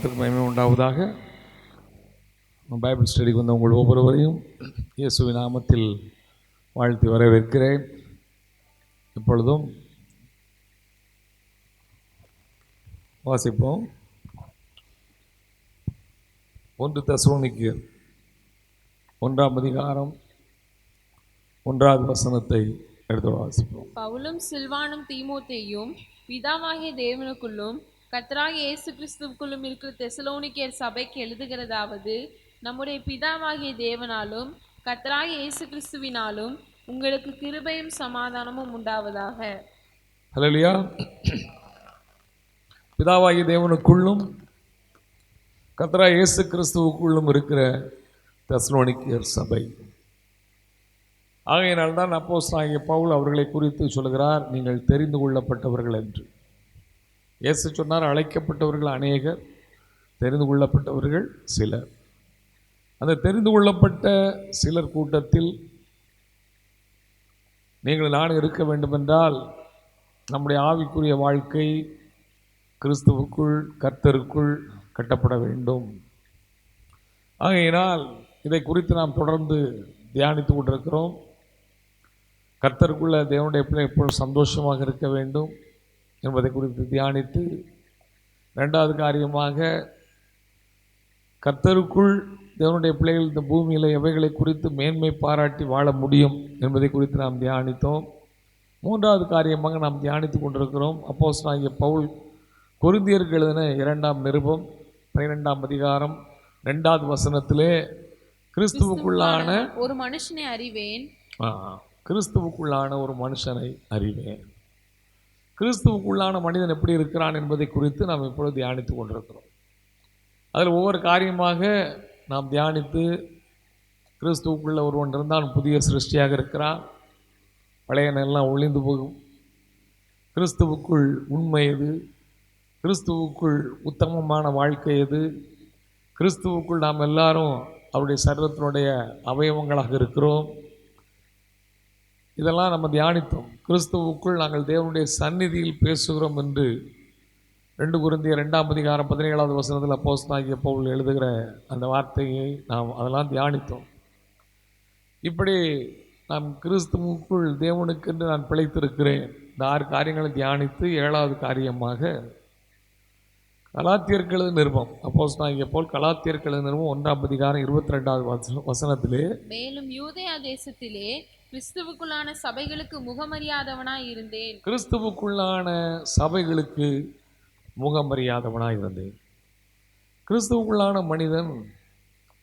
கர்த்தருக்கு மகிமை உண்டாவதாக. பைபிள் ஸ்டடிக்கு வந்த உங்கள் ஒவ்வொருவரையும் இயேசுவின் நாமத்தில் வாழ்த்தி வரவேற்கிறேன். இப்பொழுதும் வாசிப்போம். 1 தெசலோனிக்கேயர் 1ஆம் அதிகாரம் 1வது வசனத்தை எடுத்து வாசிப்போம். பவுலும் சில்வானும் தீமோத்தேயும் பிதாவாகிய தேவனுக்குள்ளும் கர்த்தராகிய இயேசு கிறிஸ்துவுக்குள்ளும் இருக்கிற தெசலோனிக்கேயர் சபைக்கு எழுதுகிறதாவது, நம்முடைய பிதாவாகிய தேவனாலும் கர்த்தராகிய இயேசு கிறிஸ்துவினாலும் உங்களுக்கு கிருபையும் சமாதானமும் உண்டாவதாக. ஹல்லேலூயா. பிதாவாகிய தேவனுக்குள்ளும் கர்த்தராகிய இயேசு கிறிஸ்துவுக்குள்ளும் இருக்கிற தெசலோனிக்கேயர் சபை. ஆகையினால்தான் அப்போஸ்தலனாகிய பவுல் அவர்களை குறித்து சொல்கிறார், நீங்கள் தெரிந்து கொள்ளப்பட்டவர்கள் என்று. இயேசு சொன்னார், அழைக்கப்பட்டவர்கள் அநேகர், தெரிந்து கொள்ளப்பட்டவர்கள் சிலர். அந்த தெரிந்து கொள்ளப்பட்ட சிலர் கூட்டத்தில் நீங்கள் நான் இருக்க வேண்டுமென்றால் நம்முடைய ஆவிக்குரிய வாழ்க்கை கிறிஸ்துவுக்குள் கர்த்தருக்குள் கட்டப்பட வேண்டும். ஆகையினால் இதை குறித்து நாம் தொடர்ந்து தியானித்து கொண்டிருக்கிறோம். கர்த்தருக்குள்ள தேவனுடைய பிள்ளை எப்பொழுது சந்தோஷமாக இருக்க வேண்டும் என்பதை குறித்து தியானித்து, ரெண்டாவது காரியமாக கர்த்தருக்குள் தேவனுடைய பிள்ளைகள் இந்த பூமியில் எவைகளை குறித்து மேன்மை பாராட்டி வாழ முடியும் என்பதை குறித்து நாம் தியானித்தோம். மூன்றாவது காரியமாக நாம் தியானித்து கொண்டிருக்கிறோம். அப்போஸ்தலனாகிய பவுல் கொரிந்தியருக்கு எழுதின 2ஆம் நிருபம் 12ஆம் அதிகாரம் 2வது வசனத்திலே கிறிஸ்துவுக்குள்ளான ஒரு மனுஷனை அறிவேன், கிறிஸ்துவுக்குள்ளான ஒரு மனுஷனை அறிவேன். கிறிஸ்துவுக்குள்ளான மனிதன் எப்படி இருக்கிறான் என்பதை குறித்து நாம் இப்பொழுது தியானித்து கொண்டிருக்கிறோம். அதில் ஒவ்வொரு காரியமாக நாம் தியானித்து, கிறிஸ்துவுக்குள்ள ஒருவன் இருந்தால் புதிய சிருஷ்டியாக இருக்கிறான், பழைய எல்லாம் ஒளிந்து போகும், கிறிஸ்துவுக்குள் உண்மை எது, கிறிஸ்துவுக்குள் உத்தமமான வாழ்க்கை எது, கிறிஸ்துவுக்குள் நாம் எல்லாரும் அவருடைய சரீரத்தினுடைய அவயவங்களாக இருக்கிறோம். இதெல்லாம் நம்ம தியானித்தோம். கிறிஸ்துவுக்குள் நாங்கள் தேவனுடைய சந்நிதியில் பேசுகிறோம் என்று 2 கொரிந்தியர் 2ஆம் அதிகாரம் 17வது வசனத்தில் அப்போஸ்தலனாகிய பவுல் எழுதுகிற அந்த வார்த்தையை நாம் அதெல்லாம் தியானித்தோம். இப்படி நாம் கிறிஸ்துவுக்குள் தேவனுக்கென்று நான் பிழைத்திருக்கிறேன், இந்த 6 காரியங்களை தியானித்து 7வது காரியமாக கலாத்தியருக்கு எழுதின நிருபம், அப்போஸ்தலனாகிய பவுல் கலாத்தியருக்கு எழுதின நிருபம் 1ஆம் அதிகாரம் 22வது வசனத்திலே, மேலும் யூதேயா தேசத்திலே கிறிஸ்துவுக்குள்ளான சபைகளுக்கு முகமறியாதவனாய் இருந்தேன். கிறிஸ்துவுக்குள்ளான சபைகளுக்கு முகமறியாதவனாய் இருந்தேன். கிறிஸ்துவுக்குள்ளான மனிதன்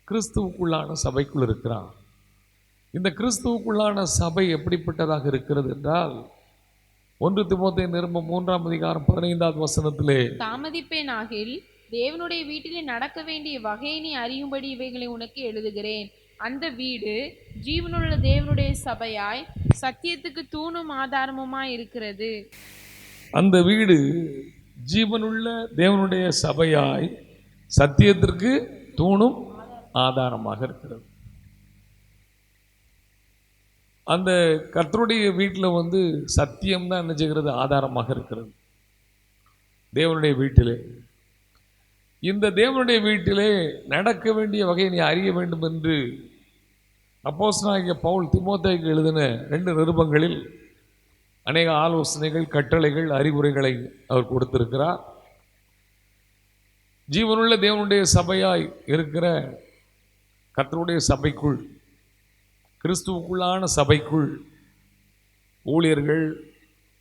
கிறிஸ்துவுக்குள்ளான சபைக்குள் இருக்கிறான். இந்த கிறிஸ்துவுக்குள்ளான சபை எப்படிப்பட்டதாக இருக்கிறது என்றால், 1 தீமோத்தேயு நிருபம் 3ஆம் அதிகாரம் 15வது வசனத்திலே, தாமதிப்பேனாகில் தேவனுடைய வீட்டிலே நடக்க வேண்டிய வகையை நீ அறியும்படி இவைகளை உனக்கு எழுதுகிறேன். அந்த வீடு ஜீவனுள்ள தேவனுடைய சபையாய் சத்தியத்துக்கு தூணும் ஆதாரமுமாய் இருக்கிறது. அந்த வீடு ஜீவனுள்ள தேவனுடைய சபையாய் சத்தியத்திற்கு தூணும் ஆதாரமாக இருக்கிறது. அந்த கர்த்தருடைய வீட்டில் சத்தியம் தான் என்ன செய்கிறது? ஆதாரமாக இருக்கிறது. தேவனுடைய வீட்டிலே, இந்த தேவனுடைய வீட்டிலே நடக்க வேண்டிய வகையை நீ அறிய வேண்டும் என்று அப்போஸ்தலனாகிய பவுல் தீமோத்தேயுக்கு எழுதின 2 நிருபங்களில் அநேக ஆலோசனைகள், கட்டளைகள், அறிவுரைகளை அவர் கொடுத்திருக்கிறார். ஜீவனுள்ள தேவனுடைய சபையாய் இருக்கிற கர்த்தருடைய சபைக்குள், கிறிஸ்துவுக்குள்ளான சபைக்குள் ஊழியர்கள்,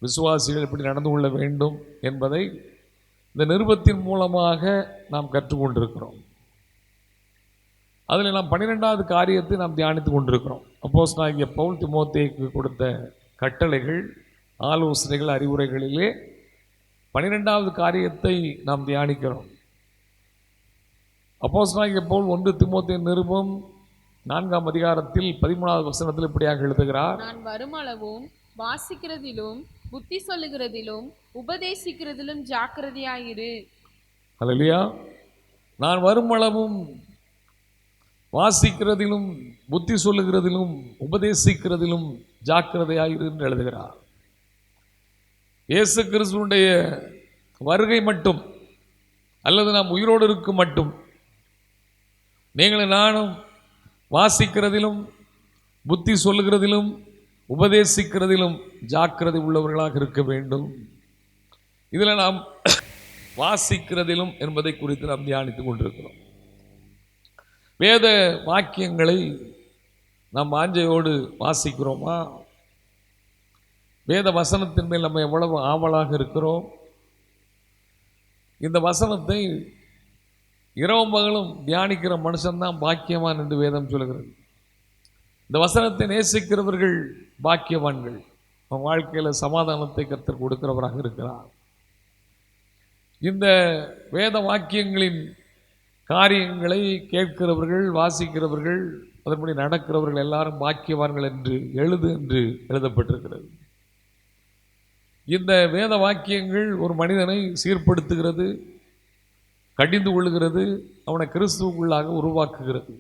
விசுவாசிகள் எப்படி நடந்து கொள்ள வேண்டும் என்பதை இந்த நிருபத்தின் மூலமாக நாம் கற்றுக்கொண்டிருக்கிறோம். அதில் நாம் 12வது காரியத்தை நாம் தியானித்து கொண்டிருக்கிறோம். அப்போஸ்தலனாகிய பவுல் தீமோத்தேயுக்கு கொடுத்த கட்டளைகள், ஆலோசனைகள், அறிவுரைகளிலே 12வது காரியத்தை நாம் தியானிக்கிறோம். அப்போஸ்தலனாகிய பவுல் 1 தீமோத்தேயு நிருபம் 4ஆம் அதிகாரத்தில் 13வது வசனத்தில் இப்படியாக எழுதுகிறார், நான் வருமளவும் வாசிக்கிறதிலும் புத்தி சொல்லுகிறதிலும் உபதேசிக்கிறதிலும் ஜாக்கிரதையாயிரு. ஹல்லேலூயா. நான் வருமளவும் வாசிக்கிறதிலும் புத்தி சொல்லுகிறதிலும் உபதேசிக்கிறதிலும் ஜாக்கிரதையாயிரு என்று எழுதுகிறார். இயேசு கிறிஸ்துவுடைய வருகை மட்டும் அல்லது நாம் உயிரோடு இருக்கும் மட்டும் நீங்களும் நானும் வாசிக்கிறதிலும் புத்தி சொல்லுகிறதிலும் உபதேசிக்கிறதிலும் ஜாக்கிரதை உள்ளவர்களாக இருக்க வேண்டும். இதில் நாம் வாசிக்கிறதிலும் என்பதை குறித்து நாம் தியானித்துக் கொண்டிருக்கிறோம். வேத வாக்கியங்களை நாம் வாஞ்சையோடு வாசிக்கிறோமா? வேத வசனத்தின் மேல் நம்ம எவ்வளவு ஆவலாக இருக்கிறோம்? இந்த வசனத்தை இரவும் பகலும் தியானிக்கிற மனுஷன்தான் பாக்கியவான் என்று வேதம் சொல்கிறது. இந்த வசனத்தை நேசிக்கிறவர்கள் பாக்கியவான்கள். அவன் வாழ்க்கையில் சமாதானத்தை கர்த்தர் கொடுக்கிறவராக இருக்கிறார். இந்த வேத வாக்கியங்களின் காரியங்களை கேட்கிறவர்கள், வாசிக்கிறவர்கள், அதன்படி நடக்கிறவர்கள் எல்லாரும் பாக்கியவான்கள் என்று எழுதப்பட்டிருக்கிறது. இந்த வேத வாக்கியங்கள் ஒரு மனிதனை சீர்படுத்துகிறது, கடிந்து கொள்ளுகிறது, அவனை கிறிஸ்துவுக்குள்ளாக உருவாக்குகிறது.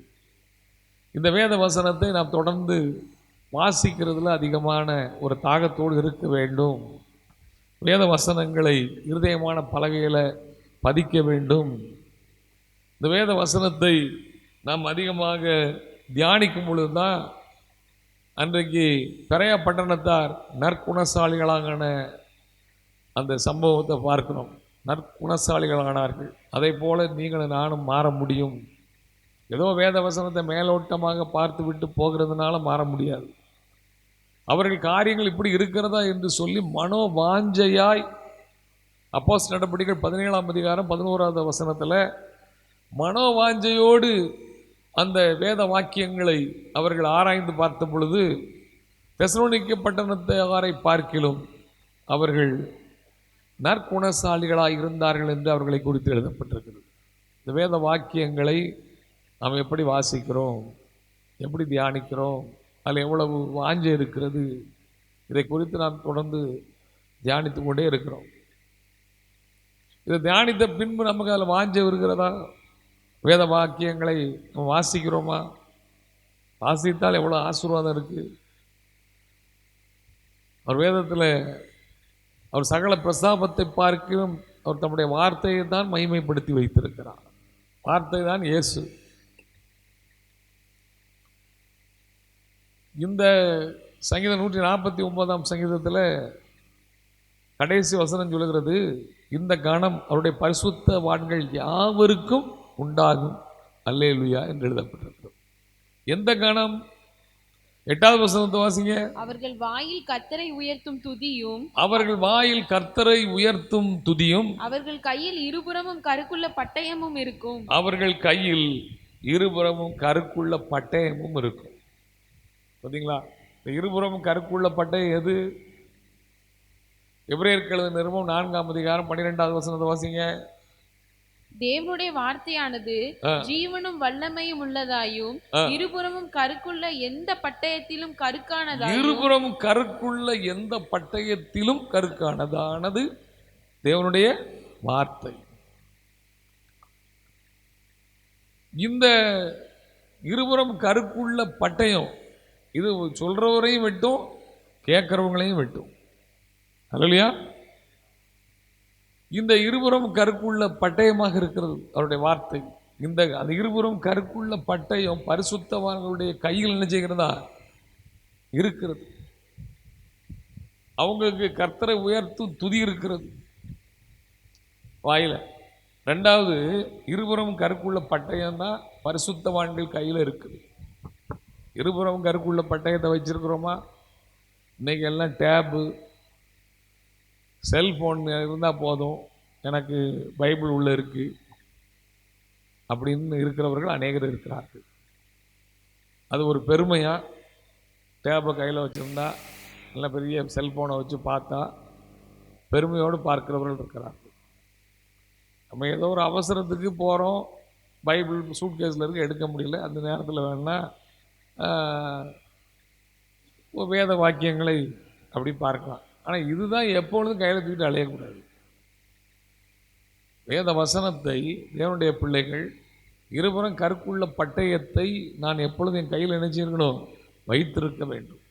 இந்த வேத வசனத்தை நாம் தொடர்ந்து வாசிக்கிறதுல அதிகமான ஒரு தாகத்தோடு இருக்க வேண்டும். வேத வசனங்களை இருதயமான பலகையில் பதிக்க வேண்டும். இந்த வேத வசனத்தை நாம் அதிகமாக தியானிக்கும் பொழுது தான் அன்றைக்கு பெரையா பட்டணத்தார் நற்குணசாலிகளான அந்த சம்பவத்தை பார்க்கிறோம். நற்குணசாலிகளானார்கள். அதை போல நீங்களும் நானும் மாற முடியும். ஏதோ வேத வசனத்தை மேலோட்டமாக பார்த்து விட்டு போகிறதுனால மாற முடியாது. அவர்கள் காரியங்கள் இப்படி இருக்கிறதா என்று சொல்லி மனோவாஞ்சையாய் அப்போஸ்தலர் நடபடிகள் 17ஆம் அதிகாரம் 11வது வசனத்தில் மனோவாஞ்சையோடு அந்த வேத வாக்கியங்களை அவர்கள் ஆராய்ந்து பார்த்த பொழுது தெசலோனிக்கே பட்டணத்தாரை பார்க்கிலும் அவர்கள் நற்குணசாலிகளாக இருந்தார்கள் என்று அவர்களை குறித்து எழுதப்பட்டிருக்கிறது. இந்த வேத வாக்கியங்களை நாம் எப்படி வாசிக்கிறோம், எப்படி தியானிக்கிறோம், அதில் எவ்வளவு வாஞ்சை இருக்கிறது, இதை குறித்து நாம் தொடர்ந்து தியானித்து கொண்டே இருக்கிறோம். இதை தியானித்த பின்பு நமக்கு அதில் வாஞ்சை இருக்கிறதா? வேத வாக்கியங்களை நம்ம வாசிக்கிறோமா? வாசித்தால் எவ்வளோ ஆசீர்வாதம் இருக்குது. அவர் வேதத்தில் அவர் சகல பிரஸ்தாபத்தை பார்க்கும் அவர் தம்முடைய வார்த்தையை தான் மகிமைப்படுத்தி வைத்திருக்கிறார். வார்த்தை தான் இயேசு. இந்த சங்கீதம் 149ஆம் சங்கீதத்தில் கடைசி வசனம் சொல்லுகிறது, இந்த கணம் அவருடைய பரிசுத்தவான்கள் யாவருக்கும் உண்டாகும் அல்லேலூயா என்று எழுதப்பட்டிருக்கிறது. எந்த கணம்? 8வது வசனத்தை வாசிங்க. அவர்கள் வாயில் கர்த்தரை உயர்த்தும் துதியும், அவர்கள் வாயில் கர்த்தரை உயர்த்தும் துதியும், அவர்கள் கையில் இருபுறமும் கருக்குள்ள பட்டயமும் இருக்கும். அவர்கள் கையில் இருபுறமும் கருக்குள்ள பட்டயமும் இருக்கும். பார்த்தீங்களா? இந்த இருபுறமும் கருக்குள்ள பட்டயம் எது? எபிரேயருக்கு எழுதின நிருபம் 4ஆம் அதிகாரம் 12வது வசனத்தை வாசிங்க. தேவனுடைய வார்த்தையானது ஜீவனும் வல்லமையும் உள்ளதாயும் இருபுறமும் கருக்குள்ள எந்த பட்டயத்திலும் கருக்கானதாயும், இருபுறமும் கருக்குள்ள எந்த பட்டயத்திலும் கருக்கானதானது தேவனுடைய வார்த்தை. இந்த இருபுறம் கருக்குள்ள பட்டயம் இது சொல்றவரையும் வெட்டும், கேட்கிறவங்களையும் வெட்டும். அல்லையா? இந்த இருபுறம் கருக்குள்ள பட்டயமாக இருக்கிறது அவருடைய வார்த்தை. அந்த இருபுறம் கருக்குள்ள பட்டயம் பரிசுத்தவான்களுடைய கையில் என்ன செய்கிறதா இருக்கிறது. அவங்களுக்கு கர்த்தரை உயர்த்தும் துதி இருக்கிறது வாயில. 2வது, இருபுறம் கருக்குள்ள பட்டயம் தான் பரிசுத்தவான்கள் கையில் இருக்குது. இருபுறம் கருக்குள்ள பட்டயத்தை வச்சிருக்கிறோமா? இன்னைக்கு எல்லாம் டேபு, செல்ஃபோன் இருந்தால் போதும், எனக்கு பைபிள் உள்ளே இருக்குது அப்படின்னு இருக்கிறவர்கள் அநேகர் இருக்கிறார்கள். அது ஒரு பெருமையாக டேபை கையில் வச்சுருந்தா, நல்ல பெரிய செல்ஃபோனை வச்சு பார்த்தா பெருமையோடு பார்க்கிறவர்கள் இருக்கிறார்கள். நம்ம ஏதோ ஒரு அவசரத்துக்கு போகிறோம், பைபிள் சூட்கேஸில் இருக்க எடுக்க முடியல, அந்த நேரத்தில் வேணால் வேத வாக்கியங்களை அப்படி பார்க்கலாம். ஆனால் இதுதான் எப்பொழுதும் கையில் தூக்கிட்டு அலையக்கூடாது. வேத வசனத்தை தேவனுடைய பிள்ளைகள் இருபுறம் கருக்குள்ள பட்டயத்தை நான் எப்பொழுதும் என் கையில் நினைச்சிருக்கணும், வைத்திருக்க வேண்டும்.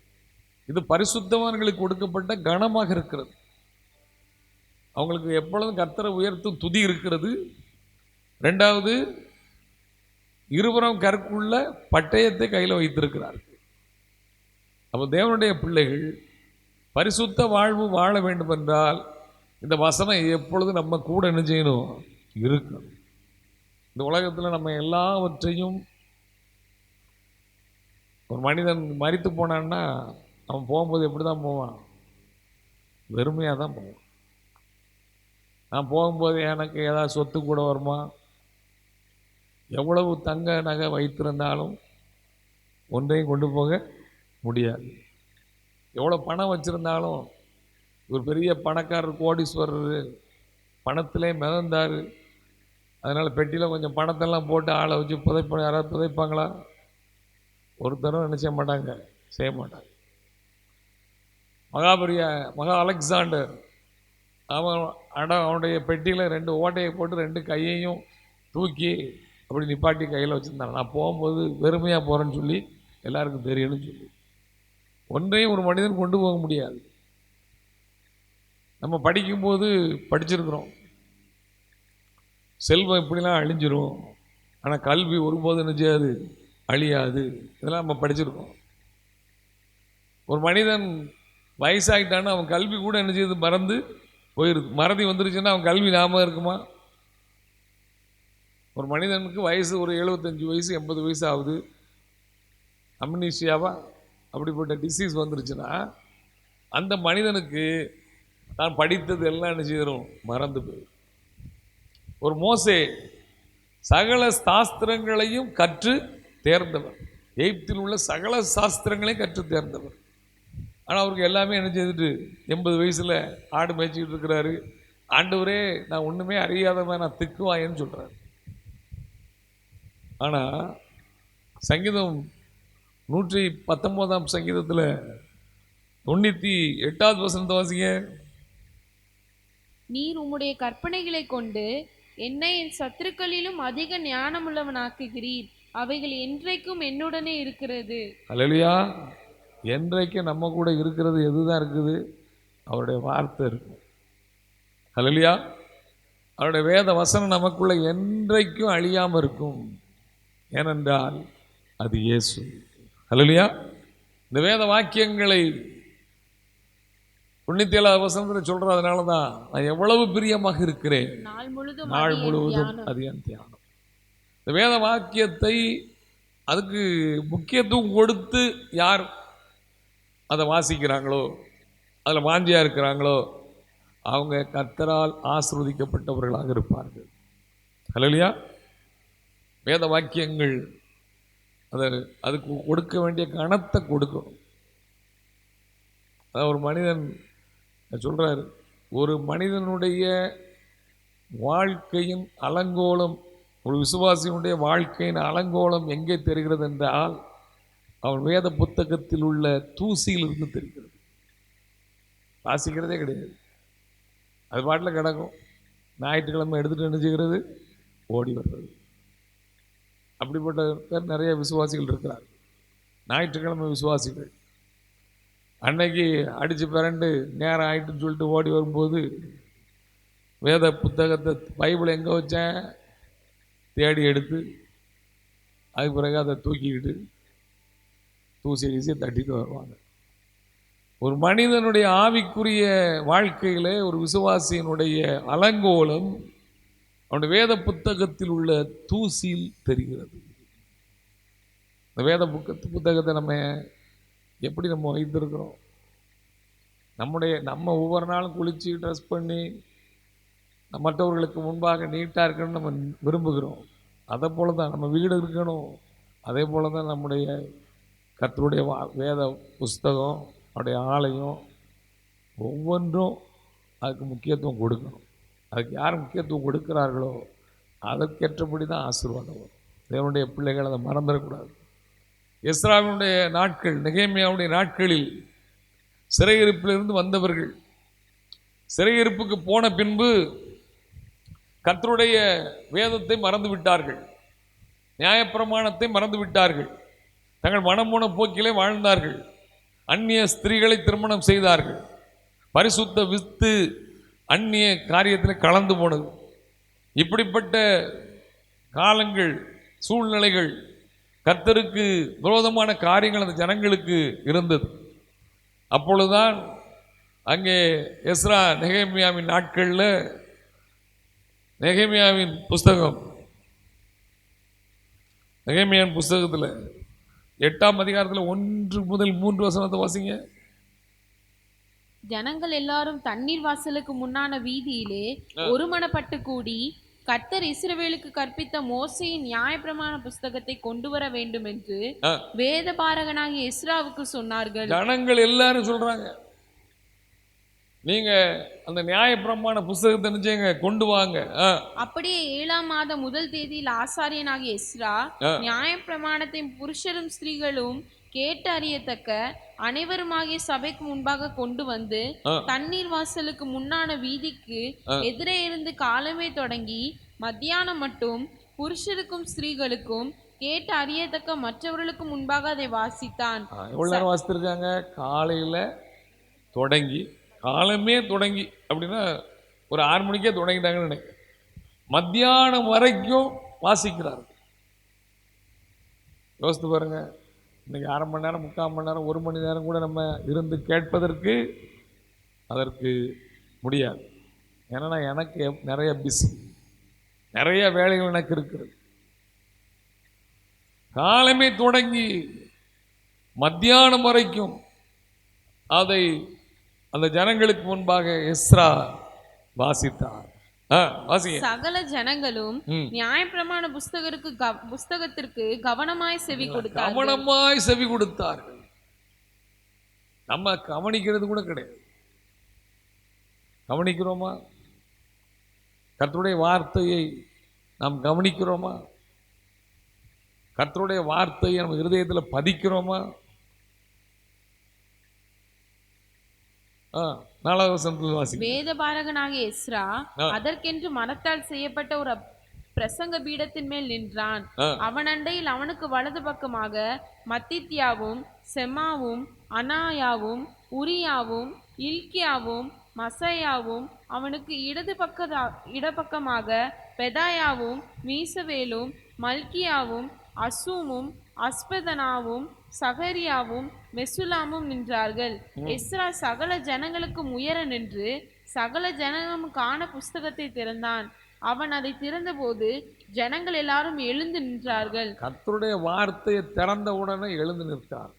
இது பரிசுத்தவான்களுக்கு கொடுக்கப்பட்ட கனமாக இருக்கிறது. அவங்களுக்கு எப்பொழுதும் கர்த்தரை உயர்த்தும் துதி இருக்கிறது. ரெண்டாவது, இருபுறம் கற்குள்ள பட்டயத்தை கையில் வைத்திருக்கிறார்கள். அப்போ தேவனுடைய பிள்ளைகள் பரிசுத்த வாழ்வு வாழ வேண்டும் என்றால் இந்த வசனம் எப்பொழுதும் நம்ம கூட என்ன செய்யணும்? இருக்கணும். இந்த உலகத்தில் நம்ம எல்லாவற்றையும், ஒரு மனிதன் மரித்து போனான்னா அவன் போகும்போது எப்படி தான் போவான்? வெறுமையாக தான் போவான். நான் போகும்போது எனக்கு ஏதாவது சொத்து கூட வருமா? எவ்வளவு தங்க நகை வைத்திருந்தாலும் ஒன்றையும் கொண்டு போக முடியாது. எவ்வளோ பணம் வச்சுருந்தாலும், ஒரு பெரிய பணக்காரர், கோடீஸ்வரர், பணத்திலே மிதந்தார், அதனால் பெட்டியில் கொஞ்சம் பணத்தெல்லாம் போட்டு ஆளை வச்சு யாராவது புதைப்பாங்களா? ஒருத்தரும் என்ன செய்ய மாட்டாங்க, செய்ய மாட்டாங்க. மகா அலெக்சாண்டர் அவனுடைய பெட்டியில் 2 ஓட்டையை போட்டு 2 கையையும் தூக்கி அப்படி நிப்பாட்டி கையில் வச்சுருந்தாங்க. நான் போகும்போது வெறுமையாக போகிறேன்னு சொல்லி எல்லாருக்கும் தெரியணும்னு சொல்லி. ஒன்றையும் ஒரு மனிதன் கொண்டு போக முடியாது. நம்ம படிக்கும்போது படிச்சிருக்கிறோம், செல்வம் இப்படிலாம் அழிஞ்சிரும், ஆனால் கல்வி ஒருபோதும் என்ன செய்யாது? அழியாது. இதெல்லாம் நம்ம படிச்சிருக்கோம். ஒரு மனிதன் வயசாகிட்டான்னு அவன் கல்வி கூட என்ன செய்யுது? மறந்து போயிடுது. மறதி வந்துருச்சுன்னா அவன் கல்வி ஞாபகம் இருக்குமா? ஒரு மனிதனுக்கு வயசு ஒரு 75 வயசு 80 வயசு ஆகுது, அம்னீஷியாவா அப்படிப்பட்ட டிசீஸ் வந்துருச்சுன்னா அந்த மனிதனுக்கு தான் படித்தது எல்லாம் என்ன செய்யணும்? மறந்து போயிடும். ஒரு மோசே சகல சாஸ்திரங்களையும் கற்று தேர்ந்தவர், எகிப்தில் உள்ள சகல சாஸ்திரங்களையும் கற்று தேர்ந்தவர். ஆனால் அவருக்கு எல்லாமே என்ன செய்துட்டு 80 வயசில் ஆடு மேய்ச்சிக்கிட்டு இருக்கிறாரு. ஆண்டவரே, நான் ஒன்றுமே அறியாதவன், நான் திக்குவாயன்னு சொல்கிறார். ஆனால் சங்கீதம் 119ஆம் சங்கீதத்தில் 98வது வசனத்தை வாசிங்க. நீர் உம்முடைய கற்பனைகளை கொண்டு என்னை என் சத்துருக்களிலும் அதிக ஞானமுள்ளவனாக்குகிறீர். அவைகள் என்றைக்கும் என்னுடனே இருக்கிறது. அல்லேலூயா. என்றைக்கும் நம்ம கூட இருக்கிறது எதுதான் இருக்குது? அவருடைய வார்த்தை இருக்கு. அல்லேலூயா. அவருடைய வேத வசனம் நமக்குள்ள என்றைக்கும் அழியாமல் இருக்கும். ஏனென்றால் அது இயேசு. அல்லேலூயா. இந்த வேத வாக்கியங்களை 97வது வசனத்தில் சொல்றதுனால தான் நான் எவ்வளவு பிரியமாக இருக்கிறேன், நாள் முழுவதும் அது என் தியானம். இந்த வேத வாக்கியத்தை அதுக்கு முக்கியத்துவம் கொடுத்து யார் அதை வாசிக்கிறாங்களோ, அதில் வாஞ்சியாக இருக்கிறாங்களோ, அவங்க கர்த்தரால் ஆசீர்வதிக்கப்பட்டவர்களாக இருப்பார்கள். அல்லேலூயா. வேத வாக்கியங்கள் அதுக்கு கொடுக்க வேண்டிய கணத்தை கொடுக்கணும். அதான் ஒரு மனிதன் சொல்கிறார், ஒரு மனிதனுடைய வாழ்க்கையின் அலங்கோலம், ஒரு விசுவாசியினுடைய வாழ்க்கையின் அலங்கோலம் எங்கே தெரிகிறது என்றால் அவன் வேத புத்தகத்தில் உள்ள தூசியில் இருந்து தெரிகிறது. வாசிக்கிறதே கிடையாது, அது பாட்டில் கிடக்கும். ஞாயிற்றுக்கிழமை எடுத்துகிட்டு என்ன செய்கிறது? ஓடி வர்றது. அப்படிப்பட்ட பேர் நிறைய விசுவாசிகள் இருக்கிறார். ஞாயிற்றுக்கிழமை விசுவாசிகள் அன்னைக்கு அடித்து பிறண்டு நேரம் ஆகிட்டுன்னு சொல்லிட்டு ஓடி வரும்போது வேத புத்தகத்தை, பைபிளை எங்கே வச்சேன் தேடி எடுத்து அதுக்கு பிறகு அதை தூக்கிக்கிட்டு தூசி கீசியை தட்டிட்டு வருவாங்க. ஒரு மனிதனுடைய ஆவிக்குரிய வாழ்க்கையில் ஒரு விசுவாசியினுடைய அலங்கோலம் அவனுடைய வேத புத்தகத்தில் உள்ள தூசியில் தெரிகிறது. இந்த வேத புத்தகத்தை நம்ம எப்படி நம்ம வைத்திருக்கிறோம்? நம்ம ஒவ்வொரு நாளும் குளித்து ட்ரெஸ் பண்ணி மற்றவர்களுக்கு முன்பாக நீட்டாக இருக்கணும்னு நம்ம விரும்புகிறோம். அதை போல தான் நம்ம வீடு இருக்கணும். அதே போல தான் நம்முடைய கர்த்தருடைய வேத புஸ்தகம், அவருடைய ஆலயம், ஒவ்வொன்றும் அதுக்கு முக்கியத்துவம் கொடுக்கணும். அதுக்கு யார் முக்கியத்துவம் கொடுக்கிறார்களோ அதற்கேற்றபடி தான் ஆசீர்வாதம் வரும். தேவனுடைய பிள்ளைகள் அதை மறந்துடக்கூடாது. எஸ்ராவினுடைய நாட்கள், நெகேமியாவுடைய நாட்களில் சிறையிருப்பிலிருந்து வந்தவர்கள் சிறையிருப்புக்கு போன பின்பு கர்த்தருடைய வேதத்தை மறந்து விட்டார்கள், நியாயப்பிரமாணத்தை மறந்து விட்டார்கள், தங்கள் மனம் போன போக்கிலே வாழ்ந்தார்கள், அந்நிய ஸ்திரீகளை திருமணம் செய்தார்கள், பரிசுத்த வித்து அந்நிய காரியத்தில் கலந்து போனது. இப்படிப்பட்ட காலங்கள், சூழ்நிலைகள், கர்த்தருக்கு விரோதமான காரியங்கள் அந்த ஜனங்களுக்கு இருந்தது. அப்பொழுதுதான் அங்கே எஸ்ரா நெகேமியாவின் நாட்களில் நெகேமியாவின் புஸ்தகம், நெகேமியாவின் புஸ்தகத்தில் 8ஆம் அதிகாரத்தில் 1 முதல் 3 வசனத்தை வாசிங்க. ஜனங்கள் எல்லாரும் தண்ணீர் வாசலுக்கு முன்னான வீதியிலே ஒருமனப்பட்டு கூடி கர்த்தர் இஸ்ரவேலுக்கு கற்பித்த மோசேயின் நியாயப்பிரமாண புஸ்தகத்தை கொண்டு வர வேண்டும் என்று வேத பாரகனாகிய எஸ்ராவுக்கு சொன்னார்கள். ஜனங்கள் எல்லாரும் சொல்றாங்க, நீங்க அந்த நியாயப்பிரமாண புஸ்தகத்தை நினைச்சீங்க கொண்டு வாங்க. அப்படியே 7ஆம் மாதம் முதல் தேதியில் ஆசாரியனாகிய எஸ்ரா நியாயப்பிரமாணத்தை புருஷரும் ஸ்திரீகளும் கேட்டு அறியத்தக்க அனைவருமாகிய சபைக்கு முன்பாக கொண்டு வந்து தண்ணீர் வாசலுக்கு முன்னான வீதிக்கு எதிரே இருந்து காலமே தொடங்கி மத்தியானம் மட்டும் புருஷருக்கும் ஸ்திரீகளுக்கும் கேட்டு அறியத்தக்க மற்றவர்களுக்கும் முன்பாக அதை வாசித்தான். எவ்வளவு நேரம் வாசித்திருக்காங்க? காலையில தொடங்கி, காலமே தொடங்கி அப்படின்னா ஒரு 6 மணிக்கே தொடங்கிட்டாங்கன்னு நினைக்கிறேன். மத்தியானம் வரைக்கும் வாசிக்கிறார். யோசித்து பாருங்க, இன்னைக்கு 1/2 மணி நேரம், 3/4 மணி நேரம், 1 மணி நேரம் கூட நம்ம இருந்து கேட்பதற்கு அதற்கு முடியாது. ஏன்னா எனக்கு நிறைய பிஸி, நிறைய வேலைகள் எனக்கு இருக்கிறது. காலமே தொடங்கி மத்தியானம் வரைக்கும் அதை அந்த ஜனங்களுக்கு முன்பாக எஸ்ரா வாசித்தார். சகல ஜனங்களும் நியாயப்பிரமாண புஸ்தகத்திற்கு கவனமாய் செவி கொடுத்தார்கள். நம்ம கவனிக்கிறது கூட கிடையாது. கவனிக்கிறோமா? கர்த்தருடைய வார்த்தையை நாம் கவனிக்கிறோமா? கர்த்தருடைய வார்த்தையை நம்ம இருதயத்தில் பதிக்கிறோமா? 4வது வசனத்தில் வாசிங்க. வேதபாரகனாகிய எஸ்ரா அதற்கென்று மரத்தால் செய்யப்பட்ட ஒரு பிரசங்க பீடத்தின் மேல் நின்றான். அவன் அண்டையில் அவனுக்கு வலது பக்கமாக மத்தித்யாவும் செமாவும் அனாயாவும் உரியாவும் இல்கியாவும் மசையாவும், அவனுக்கு இடப்பக்கமாக பெதாயாவும் மீசவேலும் மல்கியாவும் அசூமும் அஸ்பதனாவும் சகரியாவும் மெசுலாமும் நின்றார்கள். எஸ்ரா சகல ஜனங்களுக்கும் உயர நின்று சகல ஜனங்களும் காண புஸ்தகத்தை திறந்தான். அவன் அதை திறந்தபோது ஜனங்கள் எல்லாரும் எழுந்து நின்றார்கள். கர்த்தருடைய வார்த்தையை திறந்த உடனே எழுந்து நிற்கிறார்.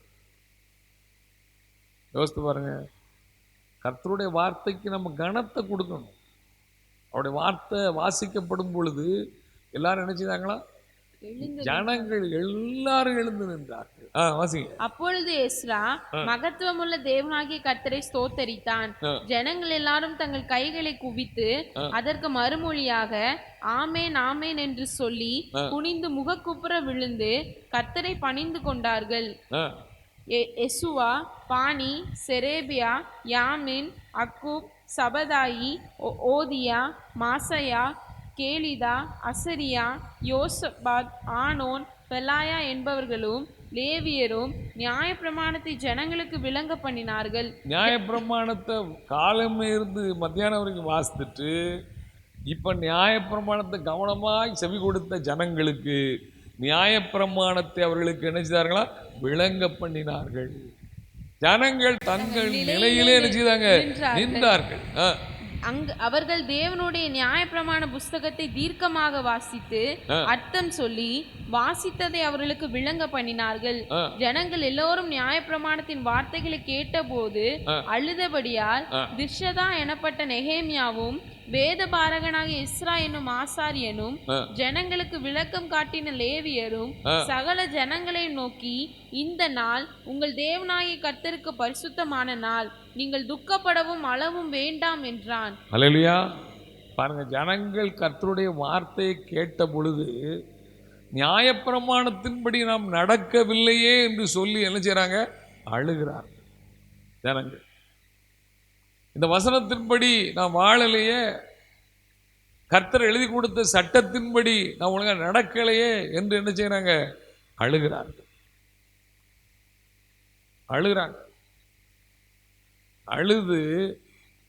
யோசித்து பாருங்க, கர்த்தருடைய வார்த்தைக்கு நம்ம கனத்தை கொடுக்கணும். அவருடைய வார்த்தை வாசிக்கப்படும் பொழுது எல்லாரும் நினைச்சாங்களா? ஜனங்கள் எல்லாரும் எழுந்து நின்றார்கள். அப்பொழுது எஸ்ரா மகத்துவமுள்ள தேவனாகிய கர்த்தரை ஸ்தோத்தரித்தான். ஜனங்கள் எல்லாரும் தங்கள் கைகளை குவித்து அதற்கு மறுமொழியாக ஆமேன் ஆமேன் என்று சொல்லி குனிந்து முகக்குப்புற விழுந்து கர்த்தரை பணிந்து கொண்டார்கள். எசுவா, பானி, செரேபியா, யாமின், அக்கூப், சபதாயி, ஓதியா, மாசையா, கேலிதா, அசரியா, யோசபாத், ஆனோன், பெலாயா என்பவர்களும் லேவியரும் நியாயப்பிரமாணத்தை ஜனங்களுக்கு விளங்க பண்ணினார்கள். நியாயப்பிரமாணத்தை காலமே இருந்து மத்தியானம் வரைக்கும் வாசித்துட்டு இப்ப நியாயப்பிரமாணத்தை கவனமாய் செவி கொடுத்த ஜனங்களுக்கு நியாயப்பிரமாணத்தை அவர்களுக்கு என்ன செய்தார்களா? விளங்க பண்ணினார்கள். ஜனங்கள் தங்கள் நிலையிலே என்ன செய்தாங்க? நின்றார்கள். அவர்கள் தேவனுடைய நியாயப்பிரமாண புஸ்தகத்தை தீர்க்கமாக வாசித்து அர்த்தம் சொல்லி வாசித்ததை அவர்களுக்கு விளங்க பண்ணினார்கள். ஜனங்கள் எல்லோரும் நியாயப்பிரமாணத்தின் வார்த்தைகளை கேட்டபோது அழுதபடியால் திர்ஷதா எனப்பட்ட நெகேமியாவும் வேதபாரகனாகிய எஸ்ரா என்னும் ஆசாரியனும் ஜனங்களுக்கு விளக்கம் காட்டின லேவியரும் சகல ஜனங்களை நோக்கி, இந்த நாள் உங்கள் தேவனாகிய கர்த்தருக்கு பரிசுத்தமான நாள், நீங்கள் துக்கப்படவும் அளவும் வேண்டாம் என்றான். அல்லேலூயா. பாருங்க, ஜனங்கள் கர்த்தருடைய வார்த்தையை கேட்ட பொழுது நியாயப்பிரமாணத்தின்படி நாம் நடக்கவில்லையே என்று சொல்லி என்ன செய்றாங்க? அழுகிறார் ஜனங்கள். இந்த வசனத்தின்படி நான் வாழலையே, கர்த்தர் எழுதி கொடுத்த சட்டத்தின்படி நான் ஒழுங்கா நடக்கலையே என்று என்ன செய்றாங்க? அழுகிறார்கள். அழுது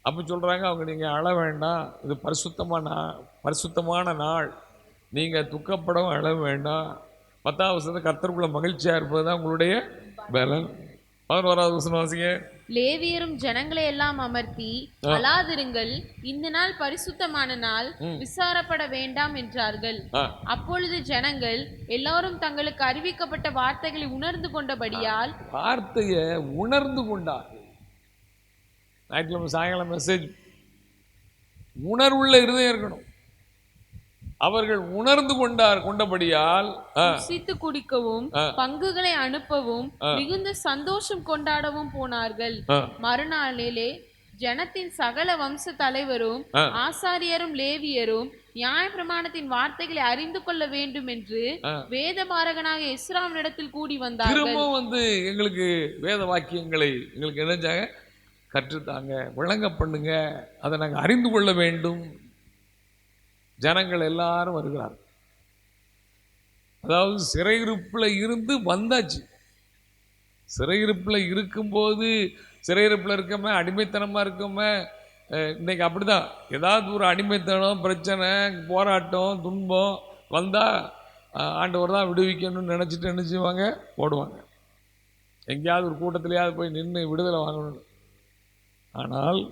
அப்ப சொல்றாங்க, அவங்க நீங்க அழ வேண்டாம், இது பரிசுத்தமான நாள், நீங்கள் துக்கப்படவும் அழ வேண்டாம். 10வது வசனத்தை கர்த்தருக்குள்ள மகிழ்ச்சியாக இருப்பது தான் உங்களுடைய பலன். 11வது வசனம் வாசிங்க. லேவியரும் ஜனங்களை எல்லாம் அமர்த்தி, அழாதிருங்கள், இந்த நாள் பரிசுத்தமான நாள், விசாரப்பட வேண்டாம் என்றார்கள். அப்பொழுது ஜனங்கள் எல்லாரும் தங்களுக்கு அறிவிக்கப்பட்ட வார்த்தைகளை உணர்ந்து கொண்டபடியால் வார்த்தையை உணர்ந்து கொண்டார்கள். ஞாயிற்றுக்கிழமை சாயங்காலம் மெசேஜ், உணர்வுள்ள இருதயம் இருக்கணும். அவர்கள் உணர்ந்து கொண்டபடியால் புசித்து குடிக்கவும் பங்குகளை அனுப்பவும் மிகுந்த சந்தோஷம் கொண்டாடவும் போனார்கள். மறுநாளிலே ஜனத்தின் சகல வம்ச தலைவரும் ஆசாரியரும் லேவியரும் நியாயப்பிரமாணத்தின் வார்த்தைகளை அறிந்து கொள்ள வேண்டும் என்று வேதபாரகனாக எஸ்ராவினிடத்தில் கூடி வந்தார்கள். திரும்ப எங்களுக்கு வேத வாக்கியங்களை எங்களுக்கு நினைச்சாங்க, கற்றுத்தாங்க, விளங்க பண்ணுங்க, அதை நாங்கள் அறிந்து கொள்ள வேண்டும். ஜனங்கள் எல்லாரும் வருகிறார்கள். அதாவது சிறையிருப்பில் இருந்து வந்தாச்சு. சிறையிருப்பில் இருக்கும்போது, சிறையிருப்பில் இருக்கமே, அடிமைத்தனமாக இருக்கமே, இன்னைக்கு அப்படிதான். ஏதாவது ஒரு அடிமைத்தனம், பிரச்சனை, போராட்டம், துன்பம் வந்தால் ஆண்டவர் தான் விடுவிக்கணும்னு நினச்சிட்டு என்ன செய்வாங்க, போடுவாங்க. எங்கேயாவது ஒரு கூட்டத்திலேயாவது போய் நின்று விடுதலை வாங்கணும். ஆனால்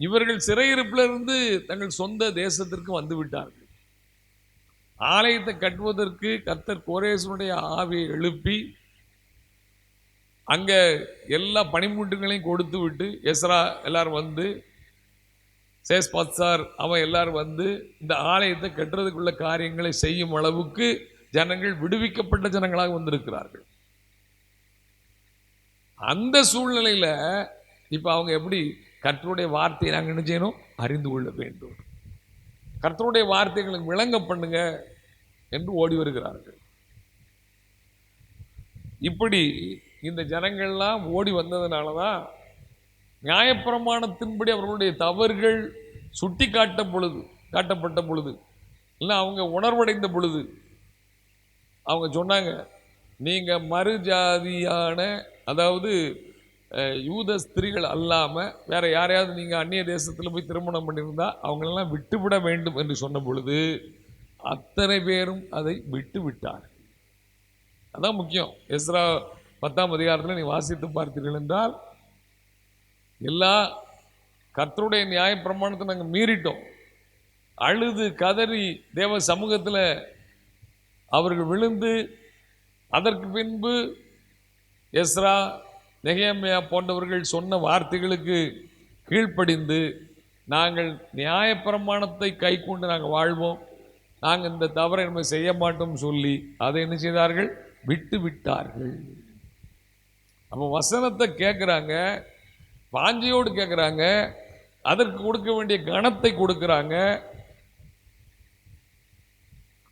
இவர்கள் சிறையிருப்பிலிருந்து தங்கள் சொந்த தேசத்திற்கு வந்து விட்டார்கள். ஆலயத்தை கட்டுவதற்கு கர்த்தர் கோரேசனுடைய ஆவியை எழுப்பி அங்கே எல்லா பணிமுட்டுகளையும் கொடுத்து விட்டு, எஸ்ரா எல்லாரும் வந்து, சேஸ்பாத்சார் அவன் எல்லாரும் வந்து இந்த ஆலயத்தை கட்டுறதுக்குள்ள காரியங்களை செய்யும் அளவுக்கு ஜனங்கள் விடுவிக்கப்பட்ட ஜனங்களாக வந்திருக்கிறார்கள். அந்த சூழ்நிலையில் இப்போ அவங்க எப்படி கர்த்தருடைய வார்த்தையை நாங்கள் என்ன செய்யணும், அறிந்து கொள்ள வேண்டும். கர்த்தருடைய வார்த்தைகளுக்கு விளங்க பண்ணுங்க என்று ஓடி வருகிறார்கள். இப்படி இந்த ஜனங்கள்லாம் ஓடி வந்ததுனால தான் நியாயப்பிரமாணத்தின்படி அவர்களுடைய தவறுகள் சுட்டி காட்டப்பட்ட பொழுது, இல்லை அவங்க உணர்வடைந்த பொழுது அவங்க சொன்னாங்க, நீங்கள் மறுஜாதியான, அதாவது யூத ஸ்திரீகள் அல்லாமல் வேற யாரையாவது நீங்கள் அந்நிய தேசத்தில் போய் திருமணம் பண்ணியிருந்தா அவங்களெல்லாம் விட்டுவிட வேண்டும் என்று சொன்ன பொழுது அத்தனை பேரும் அதை விட்டு விட்டார்கள். அதான் முக்கியம். எஸ்ரா 10ஆம் அதிகாரத்தில் நீ வாசித்து பார்த்தீர்கள் என்றால், எல்லா கர்த்தருடைய நியாயப்பிரமாணத்தை நாங்கள் மீறிட்டோம், அழுது கதறி தேவ சமூகத்தில் அவர்கள் விழுந்து, அதற்கு பின்பு எஸ்ரா, நெகேமியா போன்றவர்கள் சொன்ன வார்த்தைகளுக்கு கீழ்ப்படிந்து நாங்கள் நியாயப்பிரமாணத்தை கை கொண்டு நாங்கள் வாழ்வோம், நாங்கள் இந்த தவறை நம்ம செய்ய மாட்டோம் சொல்லி அதை என்ன செய்தார்கள், விட்டு விட்டார்கள். அப்போ வசனத்தை கேட்குறாங்க, வாஞ்சையோடு கேட்குறாங்க, அதற்கு கொடுக்க வேண்டிய கணத்தை கொடுக்குறாங்க.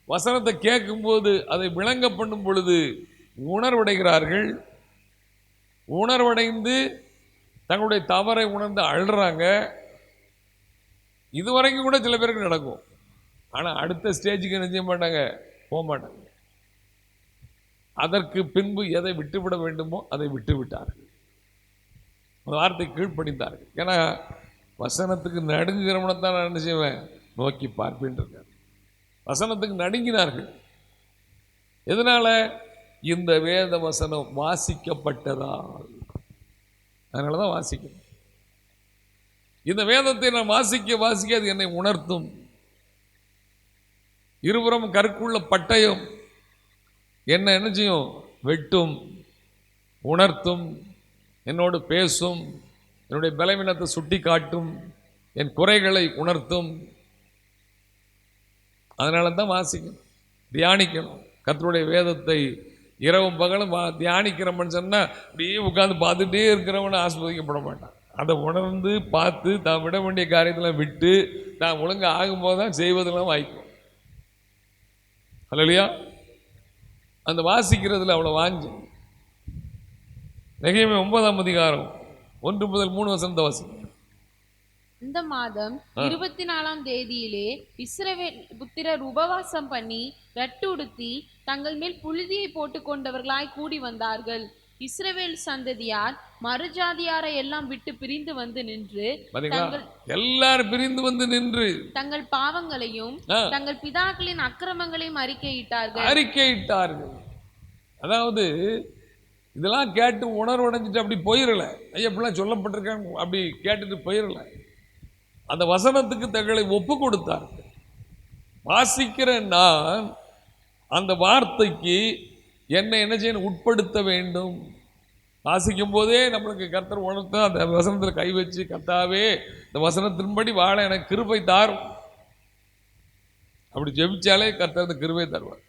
வசனத்தை கேட்கும்போது அதை விளங்க பண்ணும் பொழுது உணர்வடைகிறார்கள். உணர்வடைந்து தங்களுடைய தவறை உணர்ந்து அழுறாங்க. இதுவரைக்கும் கூட சில பேருக்கு நடக்கும். ஆனால் அடுத்த ஸ்டேஜுக்கு என்ன செய்ய மாட்டாங்க, போக மாட்டாங்க. அதற்கு பின்பு எதை விட்டுவிட வேண்டுமோ அதை விட்டு விட்டார்கள். அந்த வார்த்தை கீழ்ப்படிந்தார்கள். ஏன்னா வசனத்துக்கு நடுங்குகிறவனைத்தான் நான் என்ன செய்வேன், நோக்கி பார்ப்பேன் இருக்கார். வசனத்துக்கு நடுங்கினார்கள். எதனால? இந்த வேத வசனம் வாசிக்கப்பட்டதால். அதனால தான் வாசிக்கணும். இந்த வேதத்தை நான் வாசிக்க அது என்னை உணர்த்தும். இருபுறம் கற்குள்ள பட்டயம் என்னை என்ன செய்யும், வெட்டும், உணர்த்தும், என்னோடு பேசும், என்னுடைய பலவீனத்தை சுட்டி காட்டும், என் குறைகளை உணர்த்தும். அதனால தான் வாசிக்கணும், தியானிக்கணும். கர்த்தருடைய வேதத்தை இரவும் பகலும் தியானிக்கிறவன் சொன்னால் அப்படியே உட்காந்து பார்த்துட்டே இருக்கிறவனை ஆஸ்வதிக்கப்பட மாட்டான். அதை உணர்ந்து பார்த்து தான் விட வேண்டிய காரியத்தெல்லாம் விட்டு தான் ஒழுங்காக ஆகும்போது தான் செய்வதெல்லாம் வாய்க்கும். அல்லையா? அந்த வாசிக்கிறதுல அவ்வளோ வாஞ்சி. நெகேமியா 9ஆம் அதிகாரம் 1 முதல் 3 வசனத்தை வாசிக்கும். இந்த மாதம் 24ஆம் தேதியிலே இஸ்ரவேல் புத்திரர் உபவாசம் பண்ணி ரட்டு உடுத்தி தங்கள் மேல் புழுதியை போட்டு கொண்டவர்களாய் கூடி வந்தார்கள். இஸ்ரவேல் சந்ததியார் மறுஜாதியாரை எல்லாம் விட்டு பிரிந்து வந்து நின்று பாத்தீங்களா, எல்லாரும் பிரிந்து வந்து நின்று தங்கள் பாவங்களையும் தங்கள் பிதாக்களின் அக்கிரமங்களையும் அறிக்கையிட்டார்கள். அதாவது இதெல்லாம் கேட்டு உணர்வடைஞ்சிட்டு அப்படி போயிடல, ஐயா இப்படிலாம் சொல்லப்பட்டிருக்காங்க அப்படி கேட்டுட்டு போயிடல. அந்த வசனத்துக்கு தங்களை ஒப்பு கொடுத்தார்கள். வாசிக்கிற நான் அந்த வார்த்தைக்கு என்ன செய்யணும், உட்படுத்த வேண்டும். வாசிக்கும் போதே நம்மளுக்கு கர்த்தர் உணர்த்த அந்த வசனத்தில் கை வச்சு, கர்த்தாவே இந்த வசனத்தின்படி வாழ எனக்கு கிருபை தாரும், அப்படி ஜெபிச்சாலே கர்த்தர் அந்த கிருபை தருவார்.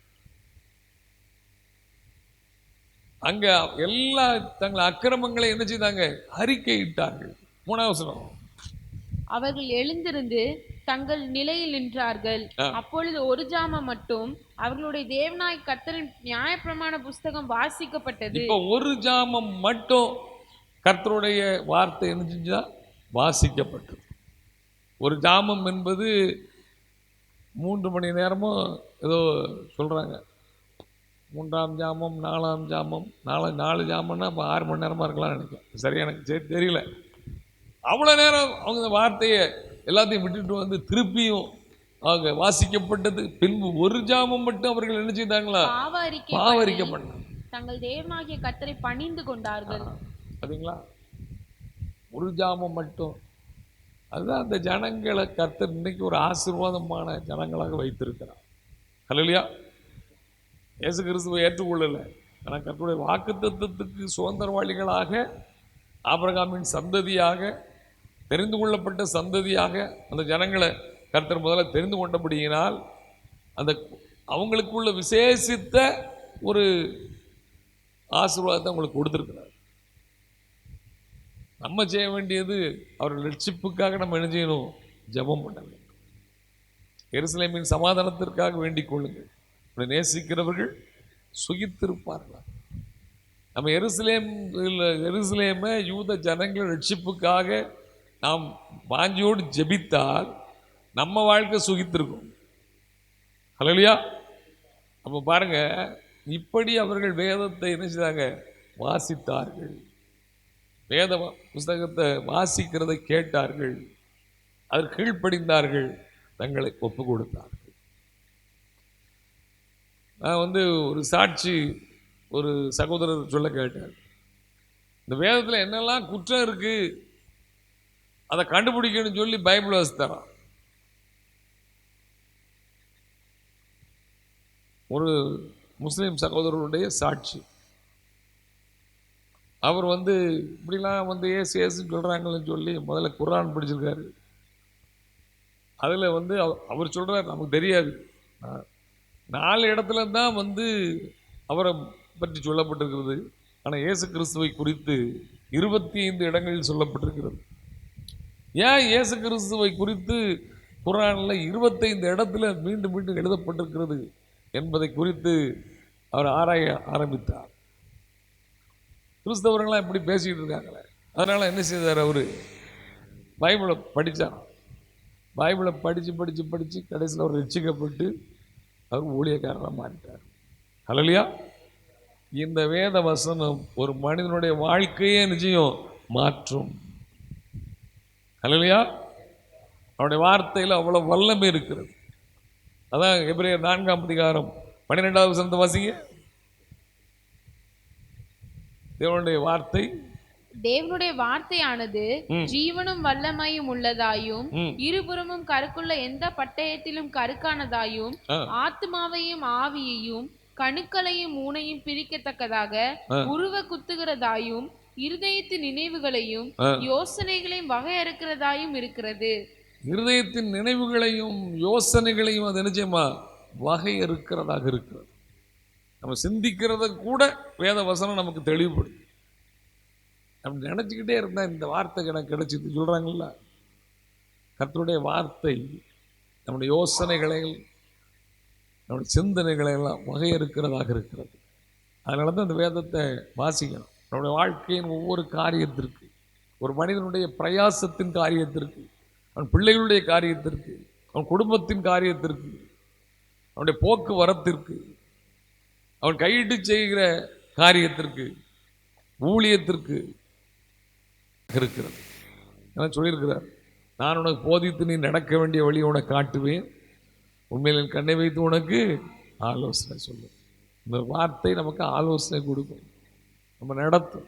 அங்க எல்லா தங்கள் அக்கிரமங்களை என்ன செய்தாங்க, அறிக்கையிட்டார்கள். 3ஆவது வசனம், அவர்கள் எழுந்திருந்து தங்கள் நிலையில் நின்றார்கள். அப்பொழுது ஒரு ஜாமம் மட்டும் அவர்களுடைய தேவனாய் கர்த்தரின் நியாயப்பிரமாண புஸ்தகம் வாசிக்கப்பட்டது. இப்போ ஒரு ஜாமம் மட்டும் கர்த்தருடைய வார்த்தை என்ன செஞ்சா வாசிக்கப்பட்டது. ஒரு ஜாமம் என்பது 3 மணி நேரமும் ஏதோ சொல்றாங்க. 3ஆம் ஜாமம் 4ஆம் ஜாமம் 4 ஜாமம்னா 6 மணி நேரமா இருக்கலாம் நினைக்கிறேன், சரியா எனக்கு தெரியல. அவ்வளோ நேரம் அவங்க இந்த வார்த்தையை எல்லாத்தையும் விட்டுட்டு வந்து திருப்பியும் அவங்க வாசிக்கப்பட்டது. பின்பு ஒரு ஜாமம் மட்டும் அவர்கள் என்ன செய்தாங்களா, பாவரிக்கை பண்ணாங்க, தங்கள் தேவனாகிய கர்த்தரை பணிந்து கொண்டார்கள். பாத்தீங்களா, ஒரு ஜாமம் மட்டும். அதுதான் அந்த ஜனங்களை கர்த்தர் இன்னைக்கு ஒரு ஆசீர்வாதமான ஜனங்களாக வைத்திருக்கிறார். ஹல்லேலூயா. இயேசு கிறிஸ்துவை ஏற்றுக்கொள்ளலை, ஆனால் கர்த்தருடைய வாக்குத்தத்தத்துக்கு சுதந்திரவாளிகளாக ஆபிரகாமின் சந்ததியாக தெரிந்து கொள்ளப்பட்ட சந்ததியாக அந்த ஜனங்களை கர்த்தர் முதல்ல தெரிந்து கொண்டபடியினால் அந்த அவங்களுக்குள்ள விசேஷித்த ஒரு ஆசீர்வாதத்தை அவங்களுக்கு கொடுத்துருக்கிறார். நம்ம செய்ய வேண்டியது அவர்கள் ரட்சிப்புக்காக நம்ம என்ன செய்யணும், ஜெபம் பண்ண வேண்டும். எருசலேமின் சமாதானத்திற்காக வேண்டிக் கொள்ளுங்கள், நேசிக்கிறவர்கள் சுகித்திருப்பார்களா. நம்ம எருசலேமை யூத ஜனங்கள் ரட்சிப்புக்காக நாம் வாஞ்சியோடு ஜெபித்தால் நம்ம வாழ்க்கை சுகித்திருக்கும். ஹல்லேலூயா. அப்போ பாருங்க, இப்படி அவர்கள் வேதத்தை என்ன செய்தாங்க, வாசித்தார்கள். வேத புஸ்தகத்தை வாசிக்கிறதை கேட்டார்கள், அதற்கு கீழ்ப்படிந்தார்கள், தங்களை ஒப்பு கொடுத்தார்கள். நான் ஒரு சாட்சி ஒரு சகோதரர் சொல்ல கேட்டார். இந்த வேதத்தில் என்னெல்லாம் குற்றம் இருக்கு அதை கண்டுபிடிக்கணும்னு சொல்லி பைபிள் வாசித்தாராம். ஒரு முஸ்லீம் சகோதரருடைய சாட்சி. அவர் இப்படிலாம் ஏசுன்னு சொல்கிறாங்கன்னு சொல்லி முதல்ல குர்ஆன் படிச்சிருக்காரு. அதில் அவர் சொல்கிறார், நமக்கு தெரியாது, 4 இடத்துல தான் அவரை பற்றி சொல்லப்பட்டிருக்கிறது. ஆனால் இயேசு கிறிஸ்துவை குறித்து 25 இடங்களில் சொல்லப்பட்டிருக்கிறது. ஏன் இயேசு கிறிஸ்துவை குறித்து குர்ஆனில் 25 இடத்துல மீண்டும் மீண்டும் எழுதப்பட்டிருக்கிறது என்பதை குறித்து அவர் ஆராய ஆரம்பித்தார். கிறிஸ்தவர்கள்லாம் இப்படி பேசிக்கிட்டு இருக்காங்களே, அதனால் என்ன செய்தார், அவர் பைபிளை படித்தார். பைபிளை படித்து படித்து படித்து கடைசியில் அவர் ரட்சிக்கப்பட்டு அவர் ஊழியக்காரராக மாறிட்டார். ஹல்லேலூயா. இந்த வேத வசனம் ஒரு மனிதனுடைய வாழ்க்கையே நிச்சயம் மாற்றும். ஹல்லேலூயா. அவருடைய வார்த்தையில் அவ்வளோ வல்லமை இருக்கிறது. அதான் எபிரேயர் 4ஆம் அதிகாரம் 12வது வசனத்தை வாசிங்க. தேவனுடைய வார்த்தையானது ஜீவனும் வல்லமையும் உள்ளதாயும் இருபுறமும் கருக்குள்ள எந்த பட்டயத்திலும் கருக்கானதாயும் ஆத்மாவையும் ஆவியையும் கணுக்களையும் ஊனையும் பிரிக்கத்தக்கதாக உருவ குத்துகிறதாயும் இருதயத்தின் நினைவுகளையும் யோசனைகளையும் வகையறுக்கிறதாயும் இருக்கிறது. இருதயத்தின் நினைவுகளையும் யோசனைகளையும் அது நிச்சயமா வகையறுக்கிறதாக இருக்கிறது. நம்ம சிந்திக்கிறத கூட வேத வசனம் நமக்கு தெளிவுபடுது. நம்ம நினச்சிக்கிட்டே இருந்தால் இந்த வார்த்தை எனக்கு கிடைச்சிது சொல்கிறாங்கல்ல, கர்த்தருடைய வார்த்தை நம்முடைய யோசனைகளை நம்முடைய சிந்தனைகளை எல்லாம் வகையறுக்கிறதாக இருக்கிறது. அதனால தான் இந்த வேதத்தை வாசிக்கணும். நம்முடைய வாழ்க்கையின் ஒவ்வொரு காரியத்திற்கு, ஒரு மனிதனுடைய பிரயாசத்தின் காரியத்திற்கு, அவன் பிள்ளைகளுடைய காரியத்திற்கு, அவன் குடும்பத்தின் காரியத்திற்கு, அவனுடைய போக்குவரத்திற்கு, அவன் கையிட்டு செய்கிற காரியத்திற்கு ஊழியத்திற்கு இருக்கிறது. சொல்லியிருக்கிறார், நான் உனக்கு போதித்து நீ நடக்க வேண்டிய வழி உனக்கு காட்டுவேன், உண்மையில் என் கண்ணை வைத்து உனக்கு ஆலோசனை சொல்லும். இந்த வார்த்தை நமக்கு ஆலோசனை கொடுக்கும், நம்ம நடத்தும்,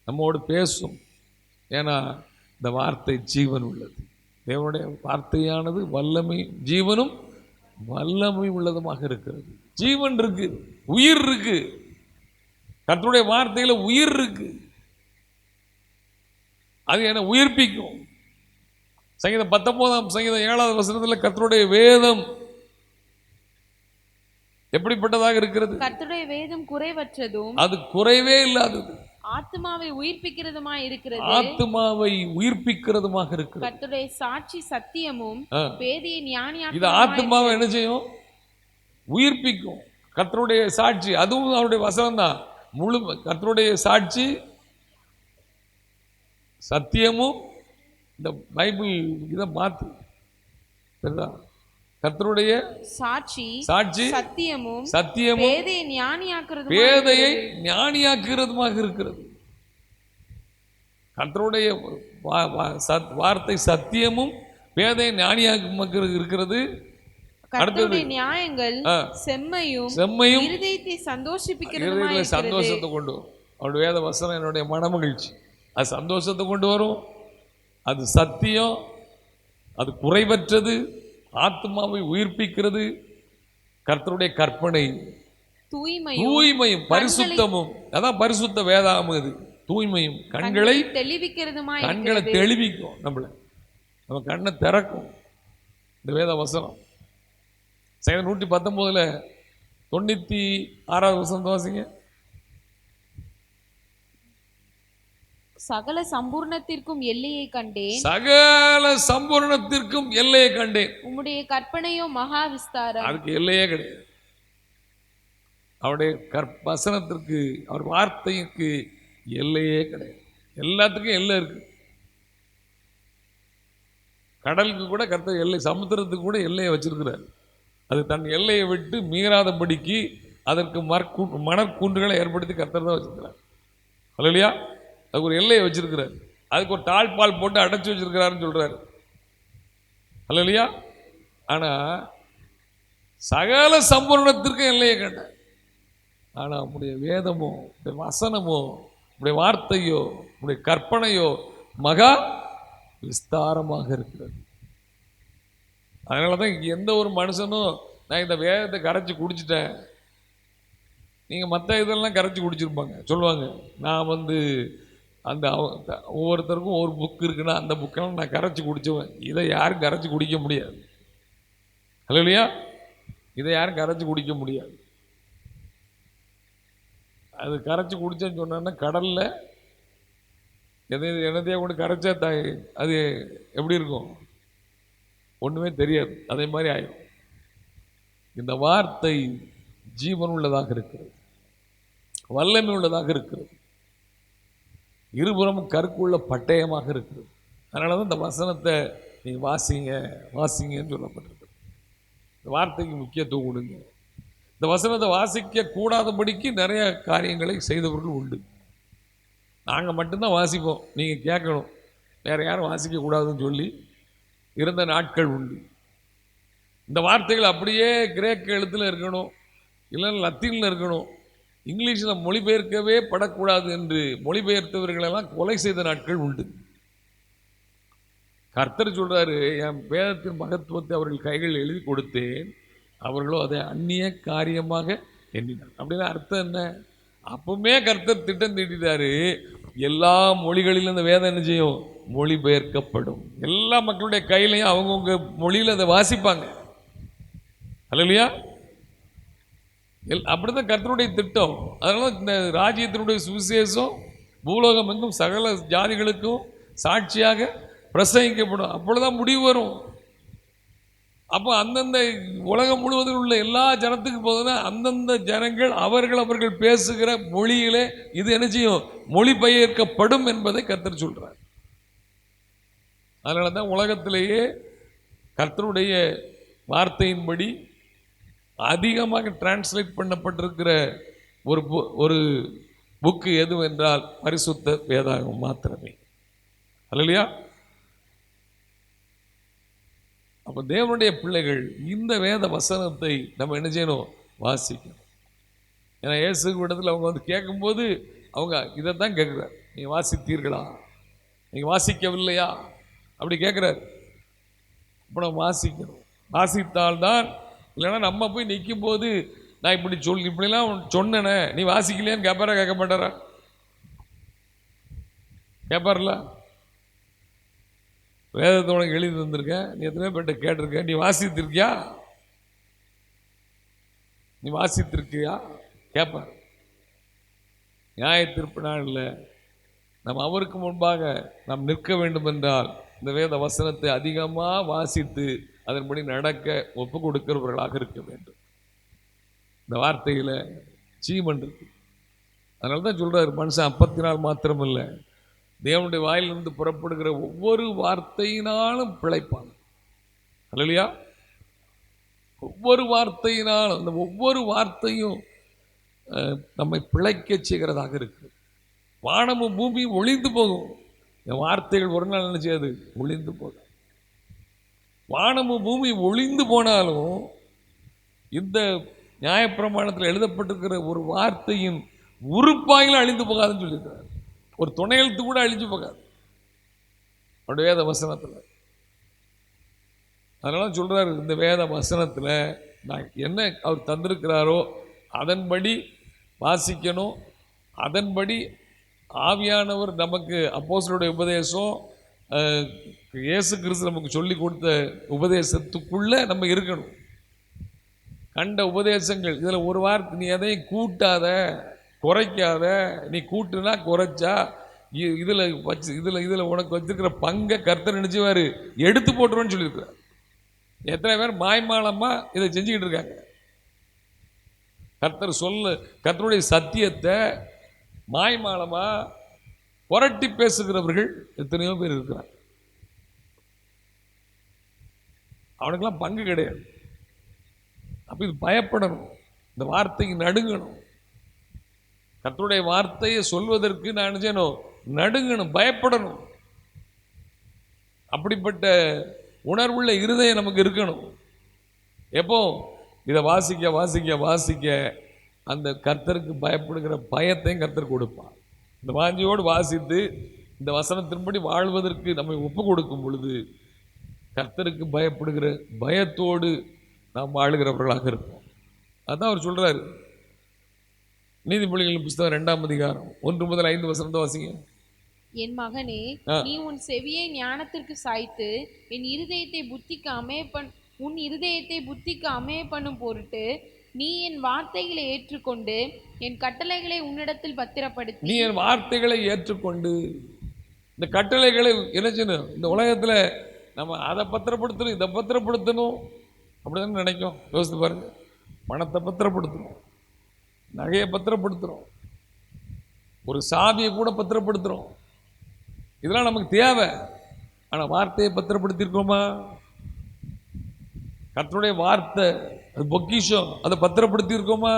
நம்மோடு பேசும். ஏன்னா இந்த வார்த்தை ஜீவன் உள்ளது. தேவனுடைய வார்த்தையானது வல்லமை, ஜீவனும் வல்லமை உள்ளதுமாக இருக்கிறது. ஜீவன் இருக்கு, உயிர் இருக்கு. கர்த்தருடைய வார்த்தையில உயிர் இருக்கு. அது என்ன உயிர்ப்பிக்கும். சங்கீதம் 19 சங்கீதம் 7வது வசனத்தில் கர்த்தருடைய வேதம் எப்படிப்பட்டதாக இருக்கிறது? கர்த்தருடைய வேதம் குறைவற்றதும், அது குறைவே இல்லாதது, ஆத்துமாவை உயிர்ப்பிக்கிறதுமாய் இருக்கிறது. ஆத்துமாவை உயிர்ப்பிக்கிறதுமாக இருக்கிறது. கர்த்தருடைய சாட்சி சத்தியமும், பேதையை ஞானியாக்கும். இது ஆத்துமாவை என்ன செய்யும்? உயிர்ப்பிக்கும். கர்த்தருடைய சாட்சி, அதுவும் அவருடைய வசனம் தான். முழு கர்த்தருடைய சாட்சி சத்தியமும். இந்த பைபிள் இதை மாத்து, கர்த்தருடைய சாட்சி சத்தியமும், பேதையை ஞானியாக்குறதுமாக இருக்கிறது. கர்த்தருடைய வார்த்தை சத்தியமும் பேதையை ஞானியாக்க இருக்கிறது. கர்த்தருடைய நியாயங்கள் செம்மையும், இருதயத்தை சந்தோஷத்தை கொண்டு வரும். அவருடைய வேத வசனம் என்னுடைய மனமகிழ்ச்சி. அது சந்தோஷத்தை கொண்டு வரும், அது சத்தியம், அது குறைவற்றது, ஆத்மாவை உயிர்ப்பிக்கிறது. கர்த்தருடைய கற்பனை தூய்மையும் பரிசுத்தமும். அதான் பரிசுத்த வேதாகம். அது தூய்மையும் கண்களை தெளிவிக்கும். நம்ம கண்ணை திறக்கும் இந்த வேத வசனம். 119 96வது வசனம் வாசிங்க. சகல சம்பூர்ணத்திற்கும் எல்லையை கண்டேன், சகல சம்பூர்ணத்திற்கும் எல்லையை கண்டேன். உம்முடைய கற்பனையோ மகா விஸ்தாரம். அதுக்கு எல்லையே கிடையாது. அவருடைய வசனத்திற்கு, அவர் வார்த்தைக்கு எல்லையே கிடையாது. எல்லாத்துக்கும் எல்லை இருக்கு. கடலுக்கு கூட கர்த்தர் எல்லை, சமுத்திரத்துக்கு கூட எல்லையை வச்சிருக்கிறார். அது தன் எல்லையை விட்டு மீறாதபடிக்கு அதற்கு மணற்குன்றுகளை ஏற்படுத்தி கர்த்தர் தான் வச்சிருக்கிறார். அல்லையா? அதுக்கு ஒரு எல்லையை வச்சிருக்கிறார். அதுக்கு ஒரு தாழ்பால் போட்டு அடைச்சி வச்சிருக்கிறாருன்னு சொல்றாரு. அல்லையா? ஆனா சகல சம்பூர்ணத்திற்கும் எல்லையை கண்ட. ஆனா உடைய வேதமோ, உடைய வசனமோ, உடைய வார்த்தையோ, உடைய கற்பனையோ மகா விஸ்தாரமாக இருக்கிறது. அதனாலதான் எந்த ஒரு மனுஷனும் நான் இந்த வேதத்தை கரைச்சி குடிச்சிட்டேன், நீங்க மற்ற இதெல்லாம் கரைச்சி குடிச்சிருப்பாங்க, சொல்லுவாங்க நான் அந்த ஒவ்வொருத்தருக்கும் ஒரு புக் இருக்குன்னா அந்த புக்கெல்லாம் நான் கரைச்சி குடிச்சுவேன். இதை யாரும் கரைச்சி குடிக்க முடியாது. இல்லையா? இதை யாரும் கரைச்சி குடிக்க முடியாது. அது கரைச்சி குடிச்சேன்னு சொன்னா கடல்ல என்னத்தையே கொண்டு கரைச்சா அது எப்படி இருக்கும்? ஒண்ணுமே தெரியாது. அதே மாதிரி ஆயிடும். இந்த வார்த்தை ஜீவன் உள்ளதாக இருக்கிறது, வல்லமை உள்ளதாக இருக்கிறது, இருபுறமும் கருக்குள்ள பட்டயமாக இருக்கிறது. அதனால தான் இந்த வசனத்தை நீ வாசிங்கன்னு சொல்லப்பட்டிருக்கு. இந்த வார்த்தைக்கு முக்கியத்துவம் கொடுங்க. இந்த வசனத்தை வாசிக்க கூடாதபடிக்கு நிறைய காரியங்களை செய்தவர்கள் உண்டு. நாங்கள் மட்டும்தான் வாசிப்போம், நீங்கள் கேட்கணும், வேறு யாரும் வாசிக்கக்கூடாதுன்னு சொல்லி இருந்த நாட்கள் உண்டு. இந்த வார்த்தைகள் அப்படியே கிரேக்க எழுத்தில் இருக்கணும், இல்லைன்னா லத்தீனில் இருக்கணும், இங்கிலீஷில் மொழிபெயர்க்கவே படக்கூடாது என்று மொழிபெயர்த்தவர்களெல்லாம் கொலை செய்த நாட்கள் உண்டு. கர்த்தர் சொல்றாரு, என் வேதத்தின் மகத்துவத்தை அவர்கள் கைகளில் எழுதி கொடுத்தேன், அவர்களோ அதை அந்நிய காரியமாக எண்ணினார். அப்படின்னா அர்த்தம் என்ன? அப்பவுமே கர்த்தர் திட்டம் தீட்டிட்டாரு, எல்லா மொழிகளிலும் இந்த வேதம் என்ன செய்யும்? மொழிபெயர்க்கப்படும். எல்லா மக்களுடைய கையிலையும் அவங்கவுங்க மொழியில் அதை வாசிப்பாங்க. அல்லையா? அப்படிதான் கர்த்தருடைய திட்டம். அதனால இந்த ராஜ்யத்தினுடைய சுவிசேஷம் பூலோகம் எங்கும் சகல ஜாதிகளுக்கும் சாட்சியாக பிரசங்கிக்கப்படும். அப்பொழுதுதான் முடிவு வரும். அப்போ அந்தந்த உலகம் முழுவதும் உள்ள எல்லா ஜனத்துக்கு போதுன்னா அந்தந்த ஜனங்கள் அவர்கள் பேசுகிற மொழியிலே இது என்ன செய்யும்? மொழிபெயர்க்கப்படும் என்பதை கர்த்தர் சொல்றார். அதனால தான் உலகத்திலேயே கர்த்தருடைய வார்த்தையின்படி அதிகமாக டிரான்ஸ்லேட் பண்ணப்பட்டிருக்கிற ஒரு புக்கு எதுவென்றால் பரிசுத்த வேதாகம் மாத்திரமே. அல்லையா? அப்போ தேவனுடைய பிள்ளைகள் இந்த வேத வசனத்தை நம்ம என்ன செய்யணும்? வாசிக்கணும். ஏன்னா இயேசு இடத்துல அவங்க வந்து கேட்கும்போது அவங்க இதைத்தான் கேட்குறாரு, நீங்கள் வாசித்தீர்களா, நீங்கள் வாசிக்கவில்லையா அப்படி கேட்குறாரு. அப்போ நம்ம வாசிக்கணும். வாசித்தால்தான், இல்லைன்னா நம்ம போய் நிற்கும் போது நான் இப்படி இப்படிலாம் சொன்னேனே நீ வாசிக்கலையான்னு கேட்பாரா? கேட்க மாட்டாரா? கேட்பார்ல. வேதத்தை உனக்கு எழுதி தந்திருக்கேன், நீ எத்தனை பேர்கிட்ட கேட்டிருக்க, நீ வாசித்திருக்கியா, நீ வாசித்திருக்கியா கேட்பார். நியாய தீர்ப்பு நாளில் நாம் அவருக்கு முன்பாக நாம் நிற்க வேண்டும் என்றால் இந்த வேத வசனத்தை அதிகமாக வாசித்து அதன்படி நடக்க ஒப்பு கொடுக்கிறவர்களாக இருக்க வேண்டும். இந்த வார்த்தையில் ஜீவன் இருக்கு. அதனால தான் சொல்றாரு, மனுஷன் அப்பத்தினால் மாத்திரமில்லை, தேவனுடைய வாயிலிருந்து புறப்படுகிற ஒவ்வொரு வார்த்தையினாலும் பிழைப்பான். அல்லையா? ஒவ்வொரு வார்த்தையினாலும், அந்த ஒவ்வொரு வார்த்தையும் நம்மை பிழைக்க செய்கிறதாக இருக்கு. வானமும் பூமியும் ஒளிந்து போகும், என் வார்த்தைகள் ஒரு நாள் என்ன செய்யாது? ஒளிந்து போகும். வானமும் பூமியும் ஒளிந்து போனாலும் இந்த நியாயப்பிரமாணத்தில் எழுதப்பட்டிருக்கிற ஒரு வார்த்தையின் உறுப்பாயிலும் அழிந்து போகாதுன்னு சொல்லியிருக்கிறார். ஒரு துணை எழுத்து கூட அழிஞ்சு போகாது அவருடைய வேத வசனத்தில். அதனால சொல்றாரு, இந்த வேத வசனத்தில் நான் என்ன அவர் தந்திருக்கிறாரோ அதன்படி வாசிக்கணும். அதன்படி ஆவியானவர் நமக்கு அப்போஸ்தலருடைய உபதேசம், இயேசு கிறிஸ்து நமக்கு சொல்லி கொடுத்த உபதேசத்துக்குள்ளே நம்ம இருக்கணும். கண்ட உபதேசங்கள் இதில் ஒரு வார்த்தை நீ எதையும் கூட்டாத, குறைக்காத. நீ கூட்டுனா குறைச்சா இதில் வச்சு இதில் உனக்கு வச்சிருக்கிற பங்கை கர்த்தர் நினைச்சுவார் எடுத்து போட்டுருன்னு சொல்லியிருக்கிறார். எத்தனை பேர் மாய்மாலமாக இதை செஞ்சுக்கிட்டு இருக்காங்க. கர்த்தருடைய சத்தியத்தை மாய்மாலமாக புரட்டி பேசுகிறவர்கள் எத்தனையோ பேர் இருக்கிறாங்க. அவனுக்கெல்லாம் பங்கு கிடையாது. அப்போ இது பயப்படணும், இந்த வார்த்தைக்கு நடுங்கணும். கர்த்தருடைய வார்த்தையை சொல்வதற்கு நான் நினைச்சேனும் நடுங்கணும், பயப்படணும். அப்படிப்பட்ட உணர்வுள்ள இருதயம் நமக்கு இருக்கணும். எப்போ இதை வாசிக்க வாசிக்க வாசிக்க அந்த கர்த்தருக்கு பயப்படுகிற பயத்தையும் கர்த்தர் கொடுப்பான். இந்த வாஞ்சியோடு வாசித்து இந்த வசனத்தின்படி வாழ்வதற்கு நம்மை ஒப்பு கொடுக்கும் பொழுது கர்த்தருக்கு பயப்படுகிற பயத்தோடு நாம் வாழுகிறவர்களாக இருப்போம். அதான் அவர் சொல்றாரு, நீதிமொழிகளின் புத்தகம் 2ஆம் அதிகாரம் 1 முதல் 5 வசனத்தை வாசிங்க. என் மகனே, நீ உன் செவியை ஞானத்திற்கு சாய்த்து உன் இருதயத்தை புத்திக்கு அமைய பண்ணும் பொருட்டு நீ என் வார்த்தைகளை ஏற்றுக்கொண்டு என் கட்டளைகளை உன்னிடத்தில் பத்திரப்படுத்தி. நீ என் வார்த்தைகளை ஏற்றுக்கொண்டு இந்த கட்டளைகளை என்ன செய்யணும்? இந்த உலகத்தில் நம்ம அதை பத்திரப்படுத்தணும், இதை பத்திரப்படுத்தணும் அப்படின்னு நினைக்கும். யோசித்து பாருங்க. பணத்தை பத்திரப்படுத்தணும், நகையை பத்திரப்படுத்துகிறோம், ஒரு சாவியை கூட பத்திரப்படுத்துகிறோம். இதெல்லாம் நமக்கு தேவை. ஆனால் வார்த்தையை பத்திரப்படுத்தியிருக்கோமா? கர்த்தருடைய வார்த்தை அது பொக்கிஷம், அதை பத்திரப்படுத்தி இருக்கோமா?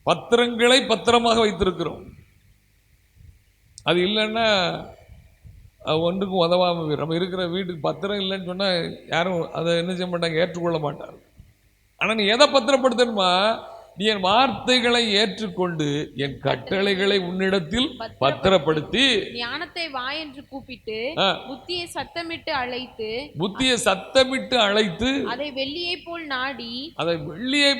பத்திரங்களை பத்திரமாக வைத்திருக்கிறோம். அது இல்லைன்னா ஒன்றுக்கும் உதவாம நம்ம இருக்கிற வீட்டுக்கு பத்திரம் இல்லைன்னு சொன்னால் யாரும் அதை என்ன செய்ய மாட்டாங்க, ஏற்றுக்கொள்ள மாட்டாங்க. ஆனால் நீ எதை பத்திரப்படுத்தணுமா? நீ என் வார்த்தைகளை ஏற்றுக்கொண்டு என் கட்டளைகளை உன்னிடத்தில் பத்திரப்படுத்தி ஞானத்தை வா என்று கூப்பிட்டு புத்தியை சத்தமிட்டு அழைத்து அதை வெள்ளியை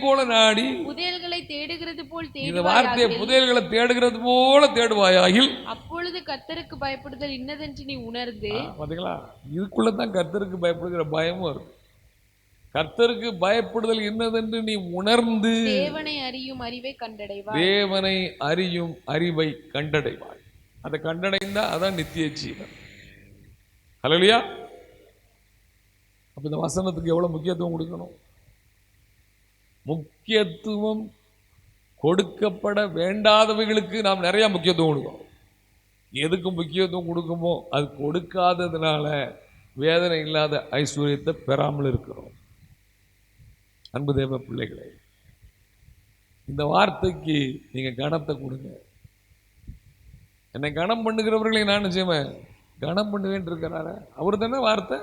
போல நாடி புதையல்களை தேடுகிறது போல் இந்த வார்த்தையை புதையல்களை தேடுகிறது போல தேடுவாயாகில் அப்பொழுது கர்த்தருக்கு பயப்படுதல் இன்னதென்று நீ உணர்ந்து. பாத்தீங்களா? இதுக்குள்ளதான் கர்த்தருக்கு பயப்படுகிற பயமும் இருக்கு. கர்த்தருக்கு பயப்படுதல் என்னதென்று நீ உணர்ந்து தேவனை அறியும் அறிவை கண்டடைவாய். அதை கண்டடைந்தா அதான் நித்திய ஜீவன். ஹல்லேலூயா. அப்ப இந்த வசனத்துக்கு எவ்வளவு முக்கியத்துவம் கொடுக்கணும்? முக்கியத்துவம் கொடுக்கப்பட வேண்டாதவைகளுக்கு நாம் நிறைய முக்கியத்துவம் கொடுக்கணும். எதுக்கு முக்கியத்துவம் கொடுக்குமோ அது கொடுக்காததுனால வேதனை இல்லாத ஐஸ்வர்யத்தை பெறாமல் இருக்கிறோம். அன்பு தேவ பிள்ளைகளே, இந்த வார்த்தைக்கு நீங்க கனத்தை கொடுங்க. என்னை கனம் பண்ணுகிறவர்களை நான் செய்வேன், கனம் பண்ணுவேன் இருக்கிறார. அவர் தானே வார்த்தை.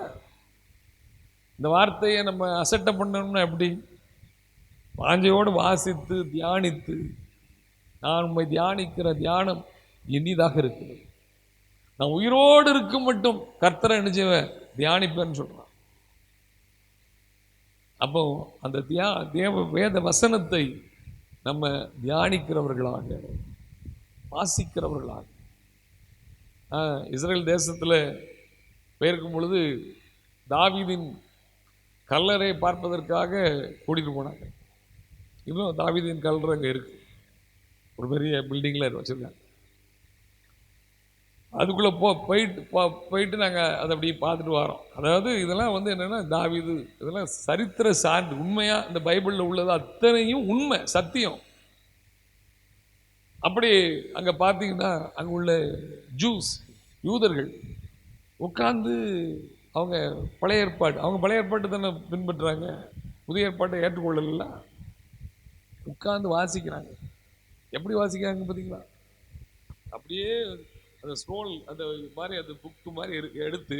இந்த வார்த்தையை நம்ம அசட்டை பண்ணணும்னா எப்படி? வாஞ்சையோடு வாசித்து தியானித்து, நான் உண்மை தியானிக்கிற தியானம் இனிதாக இருக்கிறது. நான் உயிரோடு இருக்கும் மட்டும் கர்த்தரை என்ன செய்வேன், தியானிப்பேன்னு சொல்றான். அப்போ அந்த தேவ வேத வசனத்தை நம்ம தியானிக்கிறவர்களாக, வாசிக்கிறவர்களாக. இஸ்ரேல் தேசத்தில் போயிருக்கும் பொழுது தாவீதின் கல்லறை பார்ப்பதற்காக கூட்டிகிட்டு போனாங்க. இன்னும் தாவீதின் கல்லறை அங்கே இருக்கு, ஒரு பெரிய பில்டிங்கில் வச்சுருக்காங்க. அதுக்குள்ளே போயிட்டு நாங்கள் அதை அப்படியே பார்த்துட்டு வரோம். அதாவது இதெல்லாம் வந்து என்னென்னா தாவீது, இதெல்லாம் சரித்திர சான்று, உண்மையாக இந்த பைபிளில் உள்ளது அத்தனையும் உண்மை, சத்தியம். அப்படி அங்கே பார்த்தீங்கன்னா அங்கே உள்ள ஜூஸ், யூதர்கள் உட்கார்ந்து அவங்க பழைய ஏற்பாட்டு தானே பின்பற்றுறாங்க, புதிய ஏற்பாட்டை ஏற்றுக்கொள்ளல. உட்கார்ந்து வாசிக்கிறாங்க. எப்படி வாசிக்கிறாங்க பார்த்தீங்களா? அப்படியே அந்த ஸ்க்ரோல் அந்த மாதிரி அந்த புக்கு மாதிரி எடுத்து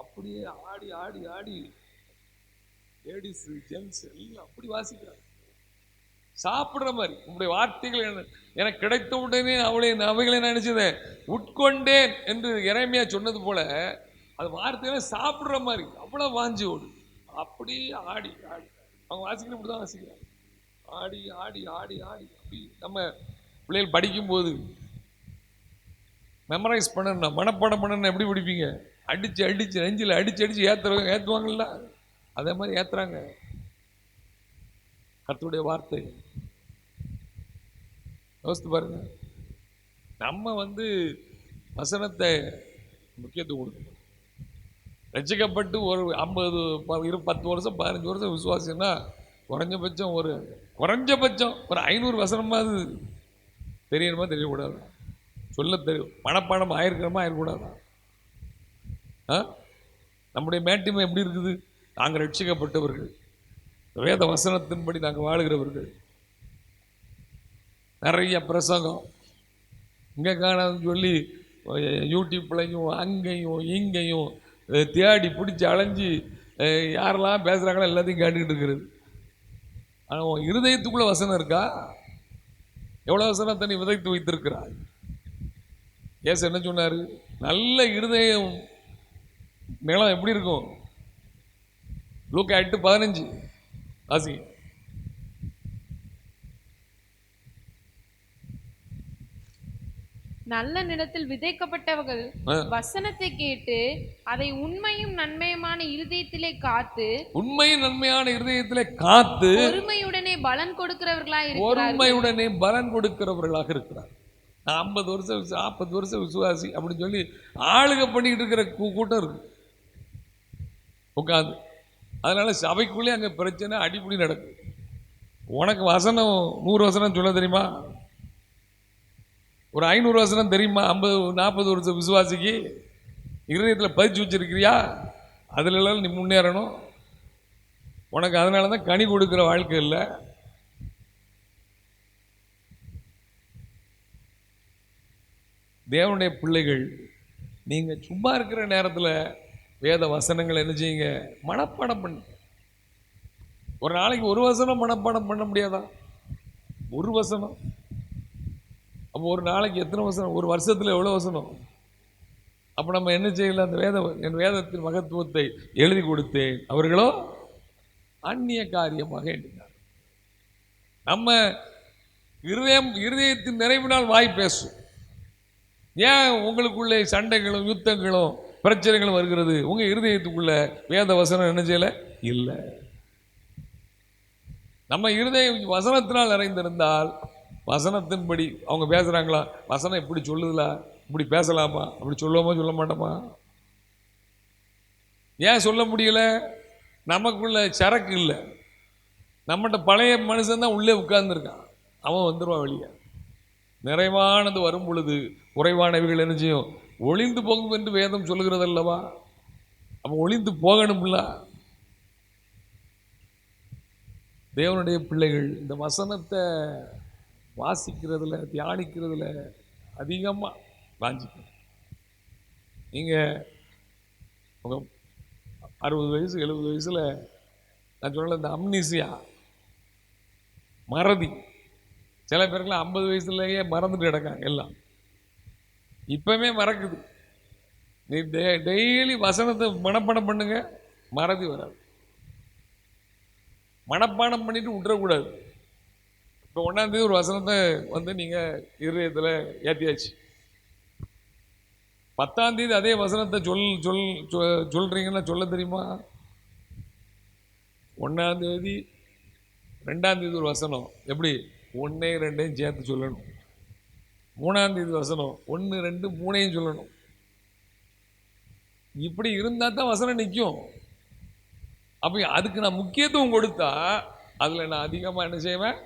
அப்படியே ஆடி ஆடி ஆடி லேடிஸ் ஜென்ட்ஸ் எல்லாம் அப்படி வாசிக்கிறாங்க, சாப்பிட்ற மாதிரி. உங்களுடைய வார்த்தைகள் எனக்கு கிடைத்த உடனே அவைகளை நினைச்சதேன் உட்கொண்டேன் என்று எரேமியா சொன்னது போல, அது வார்த்தைகளை சாப்பிட்ற மாதிரி அவ்வளோ வாஞ்சியோடு அப்படியே ஆடி ஆடி அவங்க வாசிக்கிற இப்படி தான் வாசிக்கிறாங்க. ஆடி ஆடி ஆடி ஆடி அப்படி. நம்ம பிள்ளைகள் படிக்கும்போது மெமரைஸ் பண்ணணும், மனப்பாடம் பண்ணணும். எப்படி பிடிப்பீங்க? அடித்து அடித்து நெஞ்சில் அடித்து அடித்து ஏற்றுவாங்கல்ல, அதே மாதிரி ஏற்றுறாங்க கர்த்தருடைய வார்த்தை. யோசித்து பாருங்க. நம்ம வந்து வசனத்தை முக்கியத்துவம் கொடுக்கணும். ரட்சிக்கப்பட்டு ஒரு 50 10 வருஷம் 15 வருஷம் விசுவாசம்னா குறைஞ்சபட்சம் ஒரு 500 வசனமாவது தெரியணுமா தெரியக்கூடாது, சொல்ல தெரியும், மனப்பாடம் ஆயிருக்கிறோமா ஆயிருக்கூடாதா? நம்முடைய மேட்டிமை எப்படி இருக்குது? நாங்கள் ரட்சிக்கப்பட்டவர்கள், வேத வசனத்தின்படி நாங்கள் வாழுகிறவர்கள். நிறைய பிரசங்கம் இங்கே காணாதுன்னு சொல்லி யூடியூப்லையும் அங்கேயும் இங்கேயும் தேடி பிடிச்சி அலைஞ்சி யாரெல்லாம் பேசுகிறாங்களோ எல்லாத்தையும் கேட்டுக்கிட்டு இருக்கிறது. ஆனால் இருதயத்துக்குள்ளே வசனம் இருக்கா? எவ்வளோ வசனத்தை நீ விதைத்து வைத்திருக்கிறாய்? ஏசு என்ன சொன்னார்? நல்ல இருதயம் நிலம் எப்படி இருக்கும்? லூக்கா 8:15 வாசிங்க. நல்ல நிலத்தில் விதைக்கப்பட்டவர்கள் வசனத்தை கேட்டு அதை உண்மையும் நன்மையுமான இருதயத்திலே காத்து பொறுமையுடனே பலன் கொடுக்கிறவர்களாக இருக்கிறார். 50 வருஷம் 40 வருஷம் விசுவாசி அப்படின்னு சொல்லி ஆளுக பண்ணிக்கிட்டு இருக்கிற கூட்டம் இருக்கு உட்காந்து. அதனால சபைக்குள்ளே அங்கே பிரச்சனை, அடிப்படி நடக்குது. உனக்கு வசனம் 100 வசனம் சொல்ல தெரியுமா? ஒரு 500 வசனம் தெரியுமா? 50-40 வருஷம் விசுவாசிக்கு இருதயத்தில் பதிச்சு வச்சிருக்கிறியா? அதுலெல்லாம் நீ முன்னேறணும். உனக்கு அதனால தான் கனி கொடுக்குற வாழ்க்கை இல்லை. தேவனுடைய பிள்ளைகள், நீங்கள் சும்மா இருக்கிற நேரத்தில் வேத வசனங்கள் என்ன செய்யுங்க? மனப்பாடம் பண்ணு. ஒரு நாளைக்கு ஒரு வசனம் மனப்பாடம் பண்ண முடியாதா? ஒரு வசனம். அப்போ ஒரு நாளைக்கு எத்தனை வசனம்? ஒரு வருஷத்தில் எவ்வளோ வசனம்? அப்போ நம்ம என்ன செய்யலாம்? அந்த என் வேதத்தின் மகத்துவத்தை எழுதி கொடுத்தேன், அவர்களோ அந்நிய காரியமாக எண்ணினார். நம்ம இருதயத்தின் நிறைவினால் வாய் பேசும். ஏன் உங்களுக்குள்ளே சண்டைகளும் யுத்தங்களும் பிரச்சனைகளும் வருகிறது? உங்க இருதயத்துக்குள்ள வேத வசனம் என்ன செய்யல? இல்லை. நம்ம இருதயம் வசனத்தினால் நிறைந்திருந்தால், வசனத்தின்படி அவங்க பேசுறாங்களா, வசனம் இப்படி சொல்லுதுல, இப்படி பேசலாமா, அப்படி சொல்லுவோமா சொல்ல மாட்டோமா? ஏன் சொல்ல முடியல? நமக்குள்ள சரக்கு இல்லை. நம்மகிட்ட பழைய மனுஷன் தான் உள்ளே உட்கார்ந்துருக்கான். அவன் வந்துடுவான் வெளியே. நிறைவானது வரும் பொழுது குறைவானவைகள் என்ன செய்யும்? ஒளிந்து போகும் என்று வேதம் சொல்லுகிறது அல்லவா? அப்போ ஒளிந்து போகணும்ல. தேவனுடைய பிள்ளைகள் இந்த வசனத்தை வாசிக்கிறதுல தியானிக்கிறதுல அதிகமாக வாஞ்சிக்கணும். நீங்கள் உங்கள் 60 வயசு 70 வயசில் நான் சொன்ன இந்த அம்னீசியா மறதி, சில பேருக்குலாம் 50 வயசுலேயே மறந்துட்டு கிடக்காங்க. எல்லாம் இப்போவே மறக்குது. நீ டெய்லி வசனத்தை மனப்பாடம் பண்ணுங்க, மறதி வராது. மனப்பாடம் பண்ணிட்டு விட்டுறக்கூடாது. இப்போ 1ஆம் தேதி ஒரு வசனத்தை வந்து நீங்கள் இருதயத்தில் ஏற்றியாச்சு. 10ஆம் தேதி அதே வசனத்தை சொல்கிறீங்கன்னா சொல்ல தெரியுமா? 1ஆம் தேதி 2ஆம் தேதி ஒரு வசனம் எப்படி 1 2 சேர்த்து சொல்லணும். 3ஆம் தேதி வசனம் 1 2 3 சொல்லணும். இப்படி இருந்தால் தான் வசனம் நிற்கும். அப்போ அதுக்கு நான் முக்கியத்துவம் கொடுத்தா அதில் நான் அதிகமாக என்ன செய்வேன்?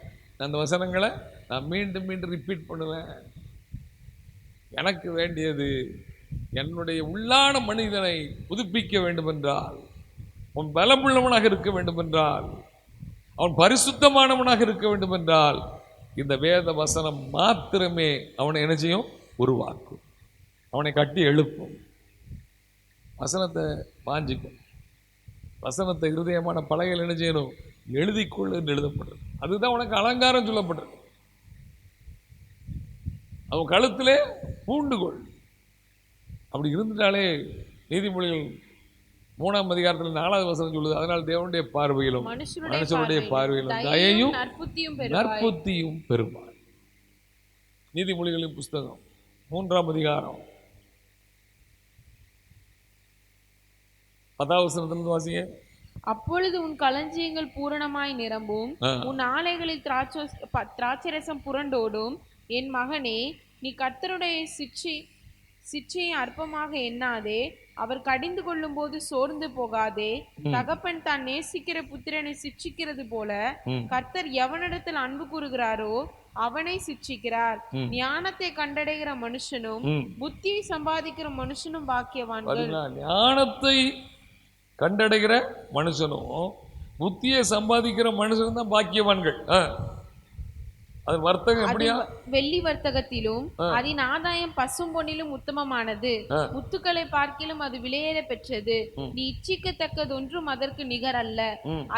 அந்த வசனங்களை நான் மீண்டும் மீண்டும் ரிப்பீட் பண்ணுவேன். எனக்கு வேண்டியது என்னுடைய உள்ளான மனிதனை புதுப்பிக்க வேண்டும் என்றால், அவன் பலமுள்ளவனாக இருக்க வேண்டும் என்றால், அவன் பரிசுத்தமானவனாக இருக்க வேண்டும் என்றால், இந்த வேத வசனம் மாத்திரமே அவனை என்ன செய்யும்? உருவாக்கும், அவனை கட்டி எழுப்பும். வசனத்தை வாஞ்சிக்கும். வசனத்தை இருதயமான பலகையில் என்ன செய்யணும்? எழுதிக்கொள் என்று எழுதப்படுறது. அதுதான் உனக்கு அலங்காரம் சொல்லப்படுறது. அவன் கழுத்திலே பூண்டுகொள். அப்படி இருந்துட்டாலே நீதிமொழிகள் 3ஆம் அதிகாரத்தில் 4வது வசனம் சொல்லுது, அதனால் தேவனுடைய பார்வையிலும் மனுஷனுடைய பார்வையிலும் தயையும் நற்புத்தியும் பெறுவார். நீதிமொழிகளின் புஸ்தகம் 3ஆம் அதிகாரம் 10வது வசனத்திலிருந்து வாசிங்க. அப்பொழுது உன் களஞ்சியங்கள் பூரணமாய் நிரம்பும், உன் ஆலைகளில் திராட்சரசம் புரண்டோடும். என் மகனே, நீ கர்த்தருடைய சிற்றையை அற்பமாக எண்ணாதே, அவர் கடிந்து கொள்ளும் போது சோர்ந்து போகாதே. தகப்பன் தான் நேசிக்கிற புத்திரனை சிட்சிக்கிறது போல கர்த்தர் எவனிடத்தில் அன்பு கூறுகிறாரோ அவனை சிட்சிக்கிறார். ஞானத்தை கண்டடைகிற மனுஷனும் புத்தியை சம்பாதிக்கிற மனுஷனும் பாக்கியவான்கள். ஞானத்தை கண்டடைகிற மனுஷனும் புத்தியை சம்பாதிக்கிற மனுஷனும் தான் பாக்கியவான்கள். அது வர்த்தகம் எப்படியா? வெள்ளி வர்த்தகத்திலும் அதன் ஆதாயம் பசும் பொன்னிலும் உத்தமமானது. முத்துக்களை பார்க்கிலும் அது விலையேற பெற்றது. நீ இச்சிக்கத்தக்கது ஒன்றும் அதற்கு நிகர் அல்ல.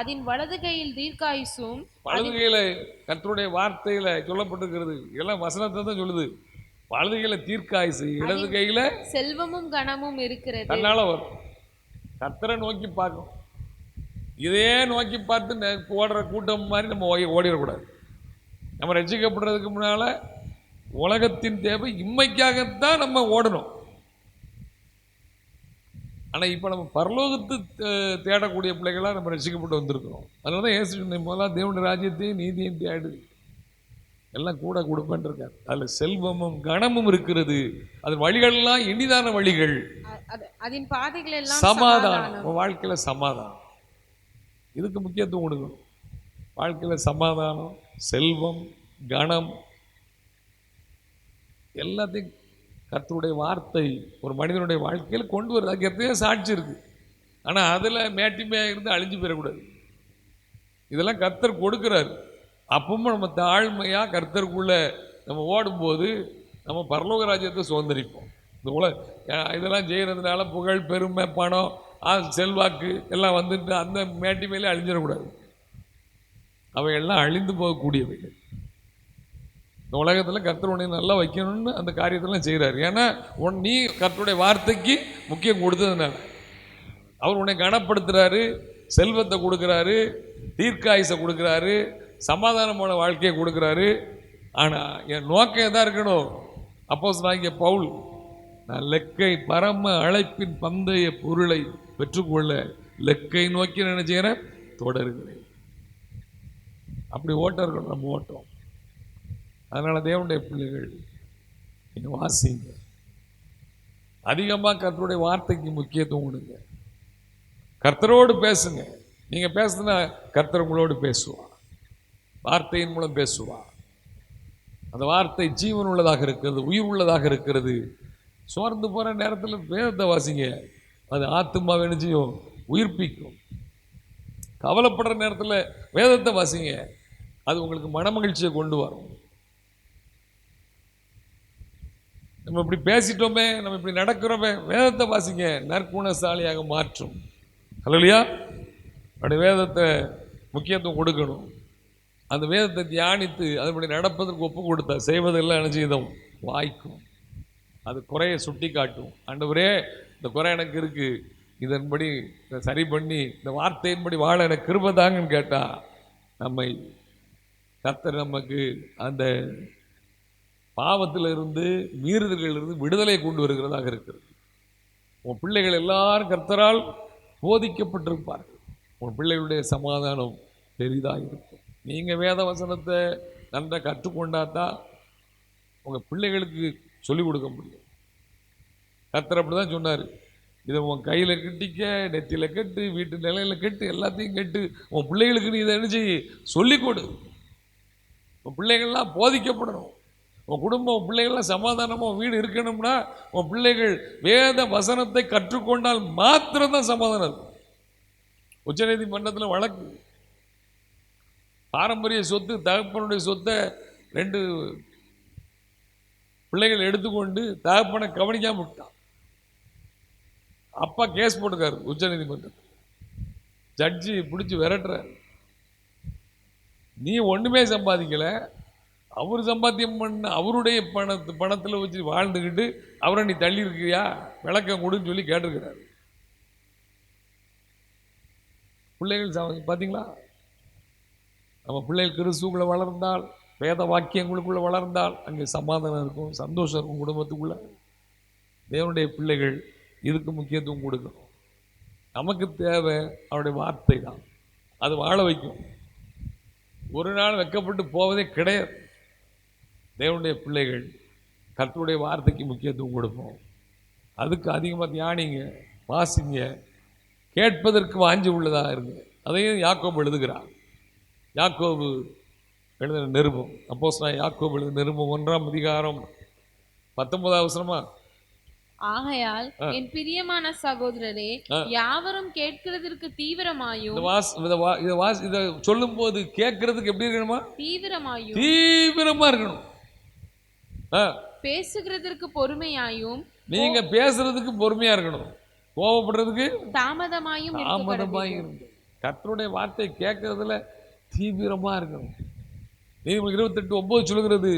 அதன் வலது கையில் தீர்க்காயுசும். வலது கையில கர்த்தருடைய வார்த்தையில சொல்லப்பட்டிருக்கிறது, எல்லாம் வசனத்தை தான் சொல்லுது. வலது கையில தீர்க்காயுசு, இடது கையில செல்வமும் கனமும் இருக்கிறது. தன்னால வரும். கர்த்தரை நோக்கி பார்க்கணும். இதே நோக்கி பார்த்து ஓடுற கூட்டம் மாதிரி நம்ம ஓடிடக்கூடாது. நம்ம ரட்சிக்கப்படுறதுக்கு முன்னால உலகத்தின் தேவை இம்மைக்காகத்தான் நம்ம ஓடணும். ஆனால் இப்போ நம்ம பரலோகத்து தேடக்கூடிய பிள்ளைகளாக நம்ம ரட்சிக்கப்பட்டு வந்திருக்கிறோம். அதனால தான் ஏசு முதல்ல தேவனுடைய ராஜ்யத்தையும் நீதியும் தேடுது, எல்லாம் கூட கொடுப்பேன் இருக்காரு. அதில் செல்வமும் கனமும் இருக்கிறது. அது வழிகளெல்லாம் இனிதான வழிகள். அதன் பாதைகள் எல்லாம் சமாதானம். வாழ்க்கையில் சமாதானம், இதுக்கு முக்கியத்துவம் கொடுக்கணும். வாழ்க்கையில் சமாதானம், செல்வம், கனம், எல்லாத்தையும் கர்த்தருடைய வார்த்தை ஒரு மனிதனுடைய வாழ்க்கையில் கொண்டு வருது. அதுக்கு எத்தனையோ சாட்சி இருக்குது. ஆனால் அதில் மேட்டிமையாக இருந்து அழிஞ்சு போயிடக்கூடாது. இதெல்லாம் கர்த்தர் கொடுக்குறாரு. அப்பவும் நம்ம தாழ்மையாக கர்த்தருக்குள்ளே நம்ம ஓடும்போது நம்ம பரலோக ராஜ்யத்தை சுதந்திரிப்போம். இந்த இதெல்லாம் செய்கிறதுனால புகழ், பெருமை, பணம், செல்வாக்கு எல்லாம் வந்துட்டு அந்த மேட்டிமையிலே அழிஞ்சிடக்கூடாது. அவையெல்லாம் அழிந்து போகக்கூடியவைகள். இந்த உலகத்தில் கர்த்தர் உன்னை நல்லா வைக்கணும்னு அந்த காரியத்தெல்லாம் செய்கிறார். ஏன்னா நீ கர்த்தருடைய வார்த்தைக்கு முக்கியம் கொடுத்ததுனால அவர் உன்னை கனப்படுத்துகிறாரு, செல்வத்தை கொடுக்குறாரு, தீர்க்காயுசை கொடுக்குறாரு, சமாதானமான வாழ்க்கையை கொடுக்குறாரு. ஆனால் என் நோக்கம் எதாக இருக்கணும்? அப்போஸ்தலனாகிய பவுல், நான் லெக்கை பரம அழைப்பின் பந்தய பொருளை பெற்றுக்கொள்ள லெக்கை நோக்கி நினைச்சுக்கிறேன், தொடருகிறேன். அப்படி ஓட்டம் இருக்கணும் நம்ம ஓட்டம். அதனால தேவனுடைய பிள்ளைகள் நீங்கள் வாசிங்க, அதிகமாக கர்த்தருடைய வார்த்தைக்கு முக்கியத்துவம் கொடுங்க, கர்த்தரோடு பேசுங்க. நீங்கள் பேசுனா கர்த்தர் உங்களோடு பேசுவார், வார்த்தையின் மூலம் பேசுவார். அந்த வார்த்தை ஜீவன் உள்ளதாக இருக்கிறது, உயிர் உள்ளதாக இருக்கிறது. சோர்ந்து போகிற நேரத்தில் வேதத்தை வாசிங்க, அது ஆத்துமாவை என்ன செய்யும்? உயிர்ப்பிக்கும். கவலைப்படுற நேரத்தில் வேதத்தை வாசிங்க, அது உங்களுக்கு மனமகிழ்ச்சியை கொண்டு வரும். நம்ம இப்படி பேசிட்டோமே, நம்ம இப்படி நடக்கிறோமே, வேதத்தை வாசிங்க, நற்குணசாலியாக மாற்றும். ஹல்லேலூயா. அப்படி வேதத்தை முக்கியத்துவம் கொடுக்கணும். அந்த வேதத்தை தியானித்து அதன்படி நடப்பதற்கு ஒப்பு கொடுத்தா செய்வதெல்லாம் என்ன செய்தோம் வாய்க்கும். அது குறையை சுட்டி காட்டும். ஆண்டவரே, இந்த குறை எனக்கு இருக்கு, இதன்படி சரி பண்ணி இந்த வார்த்தையின்படி வாழ எனக்கு கிருபை தாங்கன்னு கேட்டால் நம்மை கர்த்தர் நமக்கு அந்த பாவத்திலிருந்து மீறுதல்களிலிருந்து விடுதலை கொண்டு வருகிறதாக இருக்கிறது. உன் பிள்ளைகள் எல்லாரும் கர்த்தரால் போதிக்கப்பட்டிருப்பார்கள். உன் பிள்ளைகளுடைய சமாதானம் பெரிதாக இருக்கும். நீங்கள் வேத வசனத்தை நன்றாக கற்றுக்கொண்டாதான் உங்கள் பிள்ளைகளுக்கு சொல்லிக் கொடுக்க முடியும். கர்த்தர் அப்படி தான் சொன்னார், இதை உன் கையில் கட்டிக்க, நெத்தியில் கட்டு, வீட்டு நிலையில் கட்டு, எல்லாத்தையும் கட்டு, உன் பிள்ளைகளுக்கு நீ இதை என்ன செய்ய சொல்லிக் கொடு. உன் பிள்ளைகள்லாம் போதிக்கப்படணும். உன் குடும்பம், உன் பிள்ளைகள்லாம் சமாதானமாக வீடு இருக்கணும்னா உன் பிள்ளைகள் வேத வசனத்தை கற்றுக்கொண்டால் மாத்திரம்தான் சமாதானம் இருக்கும். உச்சநீதிமன்றத்தில் வழக்கு, பாரம்பரிய சொத்து, தகப்பனுடைய சொத்தை 2 பிள்ளைகள் எடுத்துக்கொண்டு தகப்பனை கவனிக்காம விட்டான். அப்பா கேஸ் போட்டுக்காரு உச்சநீதிமன்றத்தில். ஜட்ஜி பிடிச்சி விரட்டுறாரு, நீ ஒன்றுமே சம்பாதிக்கலை, அவர் சம்பாத்தியம் பண்ண அவருடைய பணத்தில் வச்சு வாழ்ந்துக்கிட்டு அவரை நீ தள்ளி இருக்கிறியா, விளக்கம் கொடுன்னு சொல்லி கேட்டிருக்கிறாரு. பிள்ளைகள் பார்த்தீங்களா, நம்ம பிள்ளைகள் கிறிஸ்துக்குள்ளே வளர்ந்தால், வேத வாக்கியங்களுக்குள்ளே வளர்ந்தால் அங்கே சமாதானம் இருக்கும், சந்தோஷம் இருக்கும் குடும்பத்துக்குள்ளே. தேவனுடைய பிள்ளைகள் இதுக்கு முக்கியத்துவம் கொடுக்கணும். நமக்கு தேவை அவருடைய வார்த்தை தான், அது வாழ வைக்கும். ஒரு நாள் வெட்கப்பட்டு போவதே கிடையாது. தேவனுடைய பிள்ளைகள் கர்த்தருடைய வார்த்தைக்கு முக்கியத்துவம் கொடுப்போம். அதுக்கு அதிகமாக தியானிங்க, வாசிங்க, கேட்பதற்கு வாஞ்சி உள்ளதாக இருங்க. அதையும் யாக்கோபு எழுதுகிறார். யாக்கோபு எழுதின நிருபம், அப்போஸ்தலனாகிய யாக்கோபு எழுதின நிருபம் 1ஆம் அதிகாரம் 19வது வசனமா, ஆகையால் என் பிரியமான சகோதரரே, யாவரும் கேட்கிறதற்கு தீவிரமாயும், இதை சொல்லும் போது கேட்கறதுக்கு எப்படி இருக்கணுமா, தீவிரமா இருக்கணும். பேசுகிறதற்கு பொறுமையாயும், நீங்க பேசுறதுக்கு பொறுமையா இருக்கணும், கோபப்படுறதுக்கு தாமதமாயும் இருக்கு. கர்த்தருடைய வார்த்தை கேட்கறதுல தீவிரமா இருக்கணும். நீதிமொழிகள் 28:9 சொல்கிறது,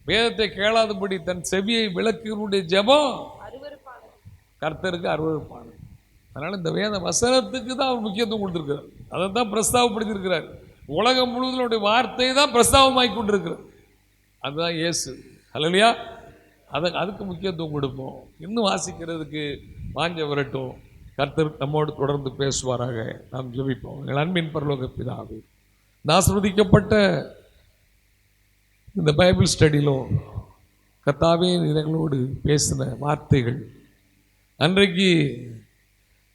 வேதத்தை கேளாதபடி தன் செவியை விளக்குவனுடைய ஜெபம் கர்த்தருக்கு அருவருப்பானது. அதனால இந்த வேத வசனத்துக்கு தான் அவர் முக்கியத்துவம் கொடுத்திருக்கிறார். அதை தான் பிரஸ்தாவப்படுத்தியிருக்கிறார். உலகம் முழுவதும் வார்த்தை தான் பிரஸ்தாவமாக்கி கொண்டிருக்கிறது. அதுதான் இயேசு. ஹல்லேலூயா. அதுக்கு முக்கியத்துவம் கொடுப்போம். இன்னும் வாசிக்கிறதுக்கு வாஞ்ச வரட்டும். கர்த்தர் நம்மோடு தொடர்ந்து பேசுவாராக. நாம் ஜெபிப்போம். எங்கள் அன்பின் பரலோக பிதாவே, ஆசீர்வதிக்கப்பட்ட இந்த பைபிள் ஸ்டடியிலும் கர்த்தாவே எங்களோடு பேசின வார்த்தைகள், அன்றைக்கு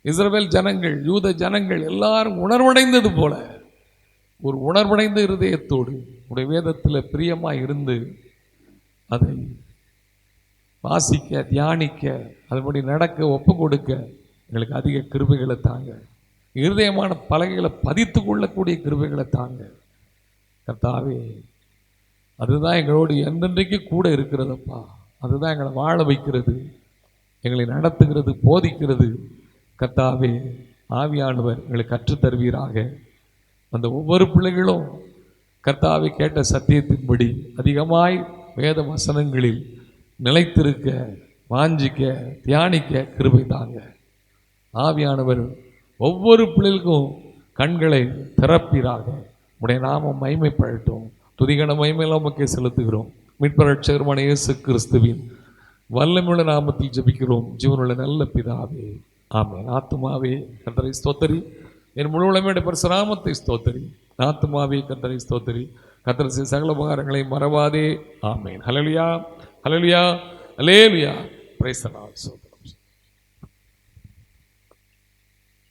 இஸ்ரவேல் ஜனங்கள், யூத ஜனங்கள் எல்லாரும் உணர்வடைந்தது போல ஒரு உணர்வடைந்த இருதயத்தோடு உடைய வேதத்தில் பிரியமாக இருந்து அதை வாசிக்க, தியானிக்க, அதன்படி நடக்க, ஒப்பு கொடுக்க எங்களுக்கு அதிக கிருபைகளை தாங்க. இருதயமான பலகைகளை பதித்து கொள்ளக்கூடிய கிருபைகளை தாங்க கர்த்தாவே. அதுதான் எங்களோடு என்றென்றைக்கு கூட இருக்கிறதப்பா. அதுதான் எங்களை வாழ வைக்கிறது, எங்களை நடத்துகிறது, போதிக்கிறது. கர்த்தாவே, ஆவியானவர் எங்களை கற்றுத்தருவீராக. அந்த ஒவ்வொரு பிள்ளைகளும் கர்த்தாவை கேட்ட சத்தியத்தின்படி அதிகமாய் வேத வசனங்களில் நிலைத்திருக்க, வாஞ்சிக்க, தியானிக்க கிருபை தாங்க. ஆவியானவர் ஒவ்வொரு பிள்ளைகளுக்கும் கண்களை திறப்பீராக. உடைய நாமம் மகிமைப்படட்டும். துதிகன மகிமையெல்லாம் உமக்கே செலுத்துகிறோம். மீட்பர் ரட்சகருமான இயேசு கிறிஸ்துவின் வல்லமையுள்ள நாமத்தில் ஜெபிக்கிறோம் ஜீவனுள்ள நல்ல பிதாவே, ஆமென். ஆத்துமாவே கர்த்தரை ஸ்தோத்தரி, என் முழு உலகமே பரிசுநாமத்தை ஸ்தோத்தரி. ஆத்துமாவே கர்த்தரை ஸ்தோத்தரி, கர்த்தர் செய்த சகல உபகாரங்களை மறவாதே. Amen. Hallelujah, hallelujah, hallelujah. Praise the Lord.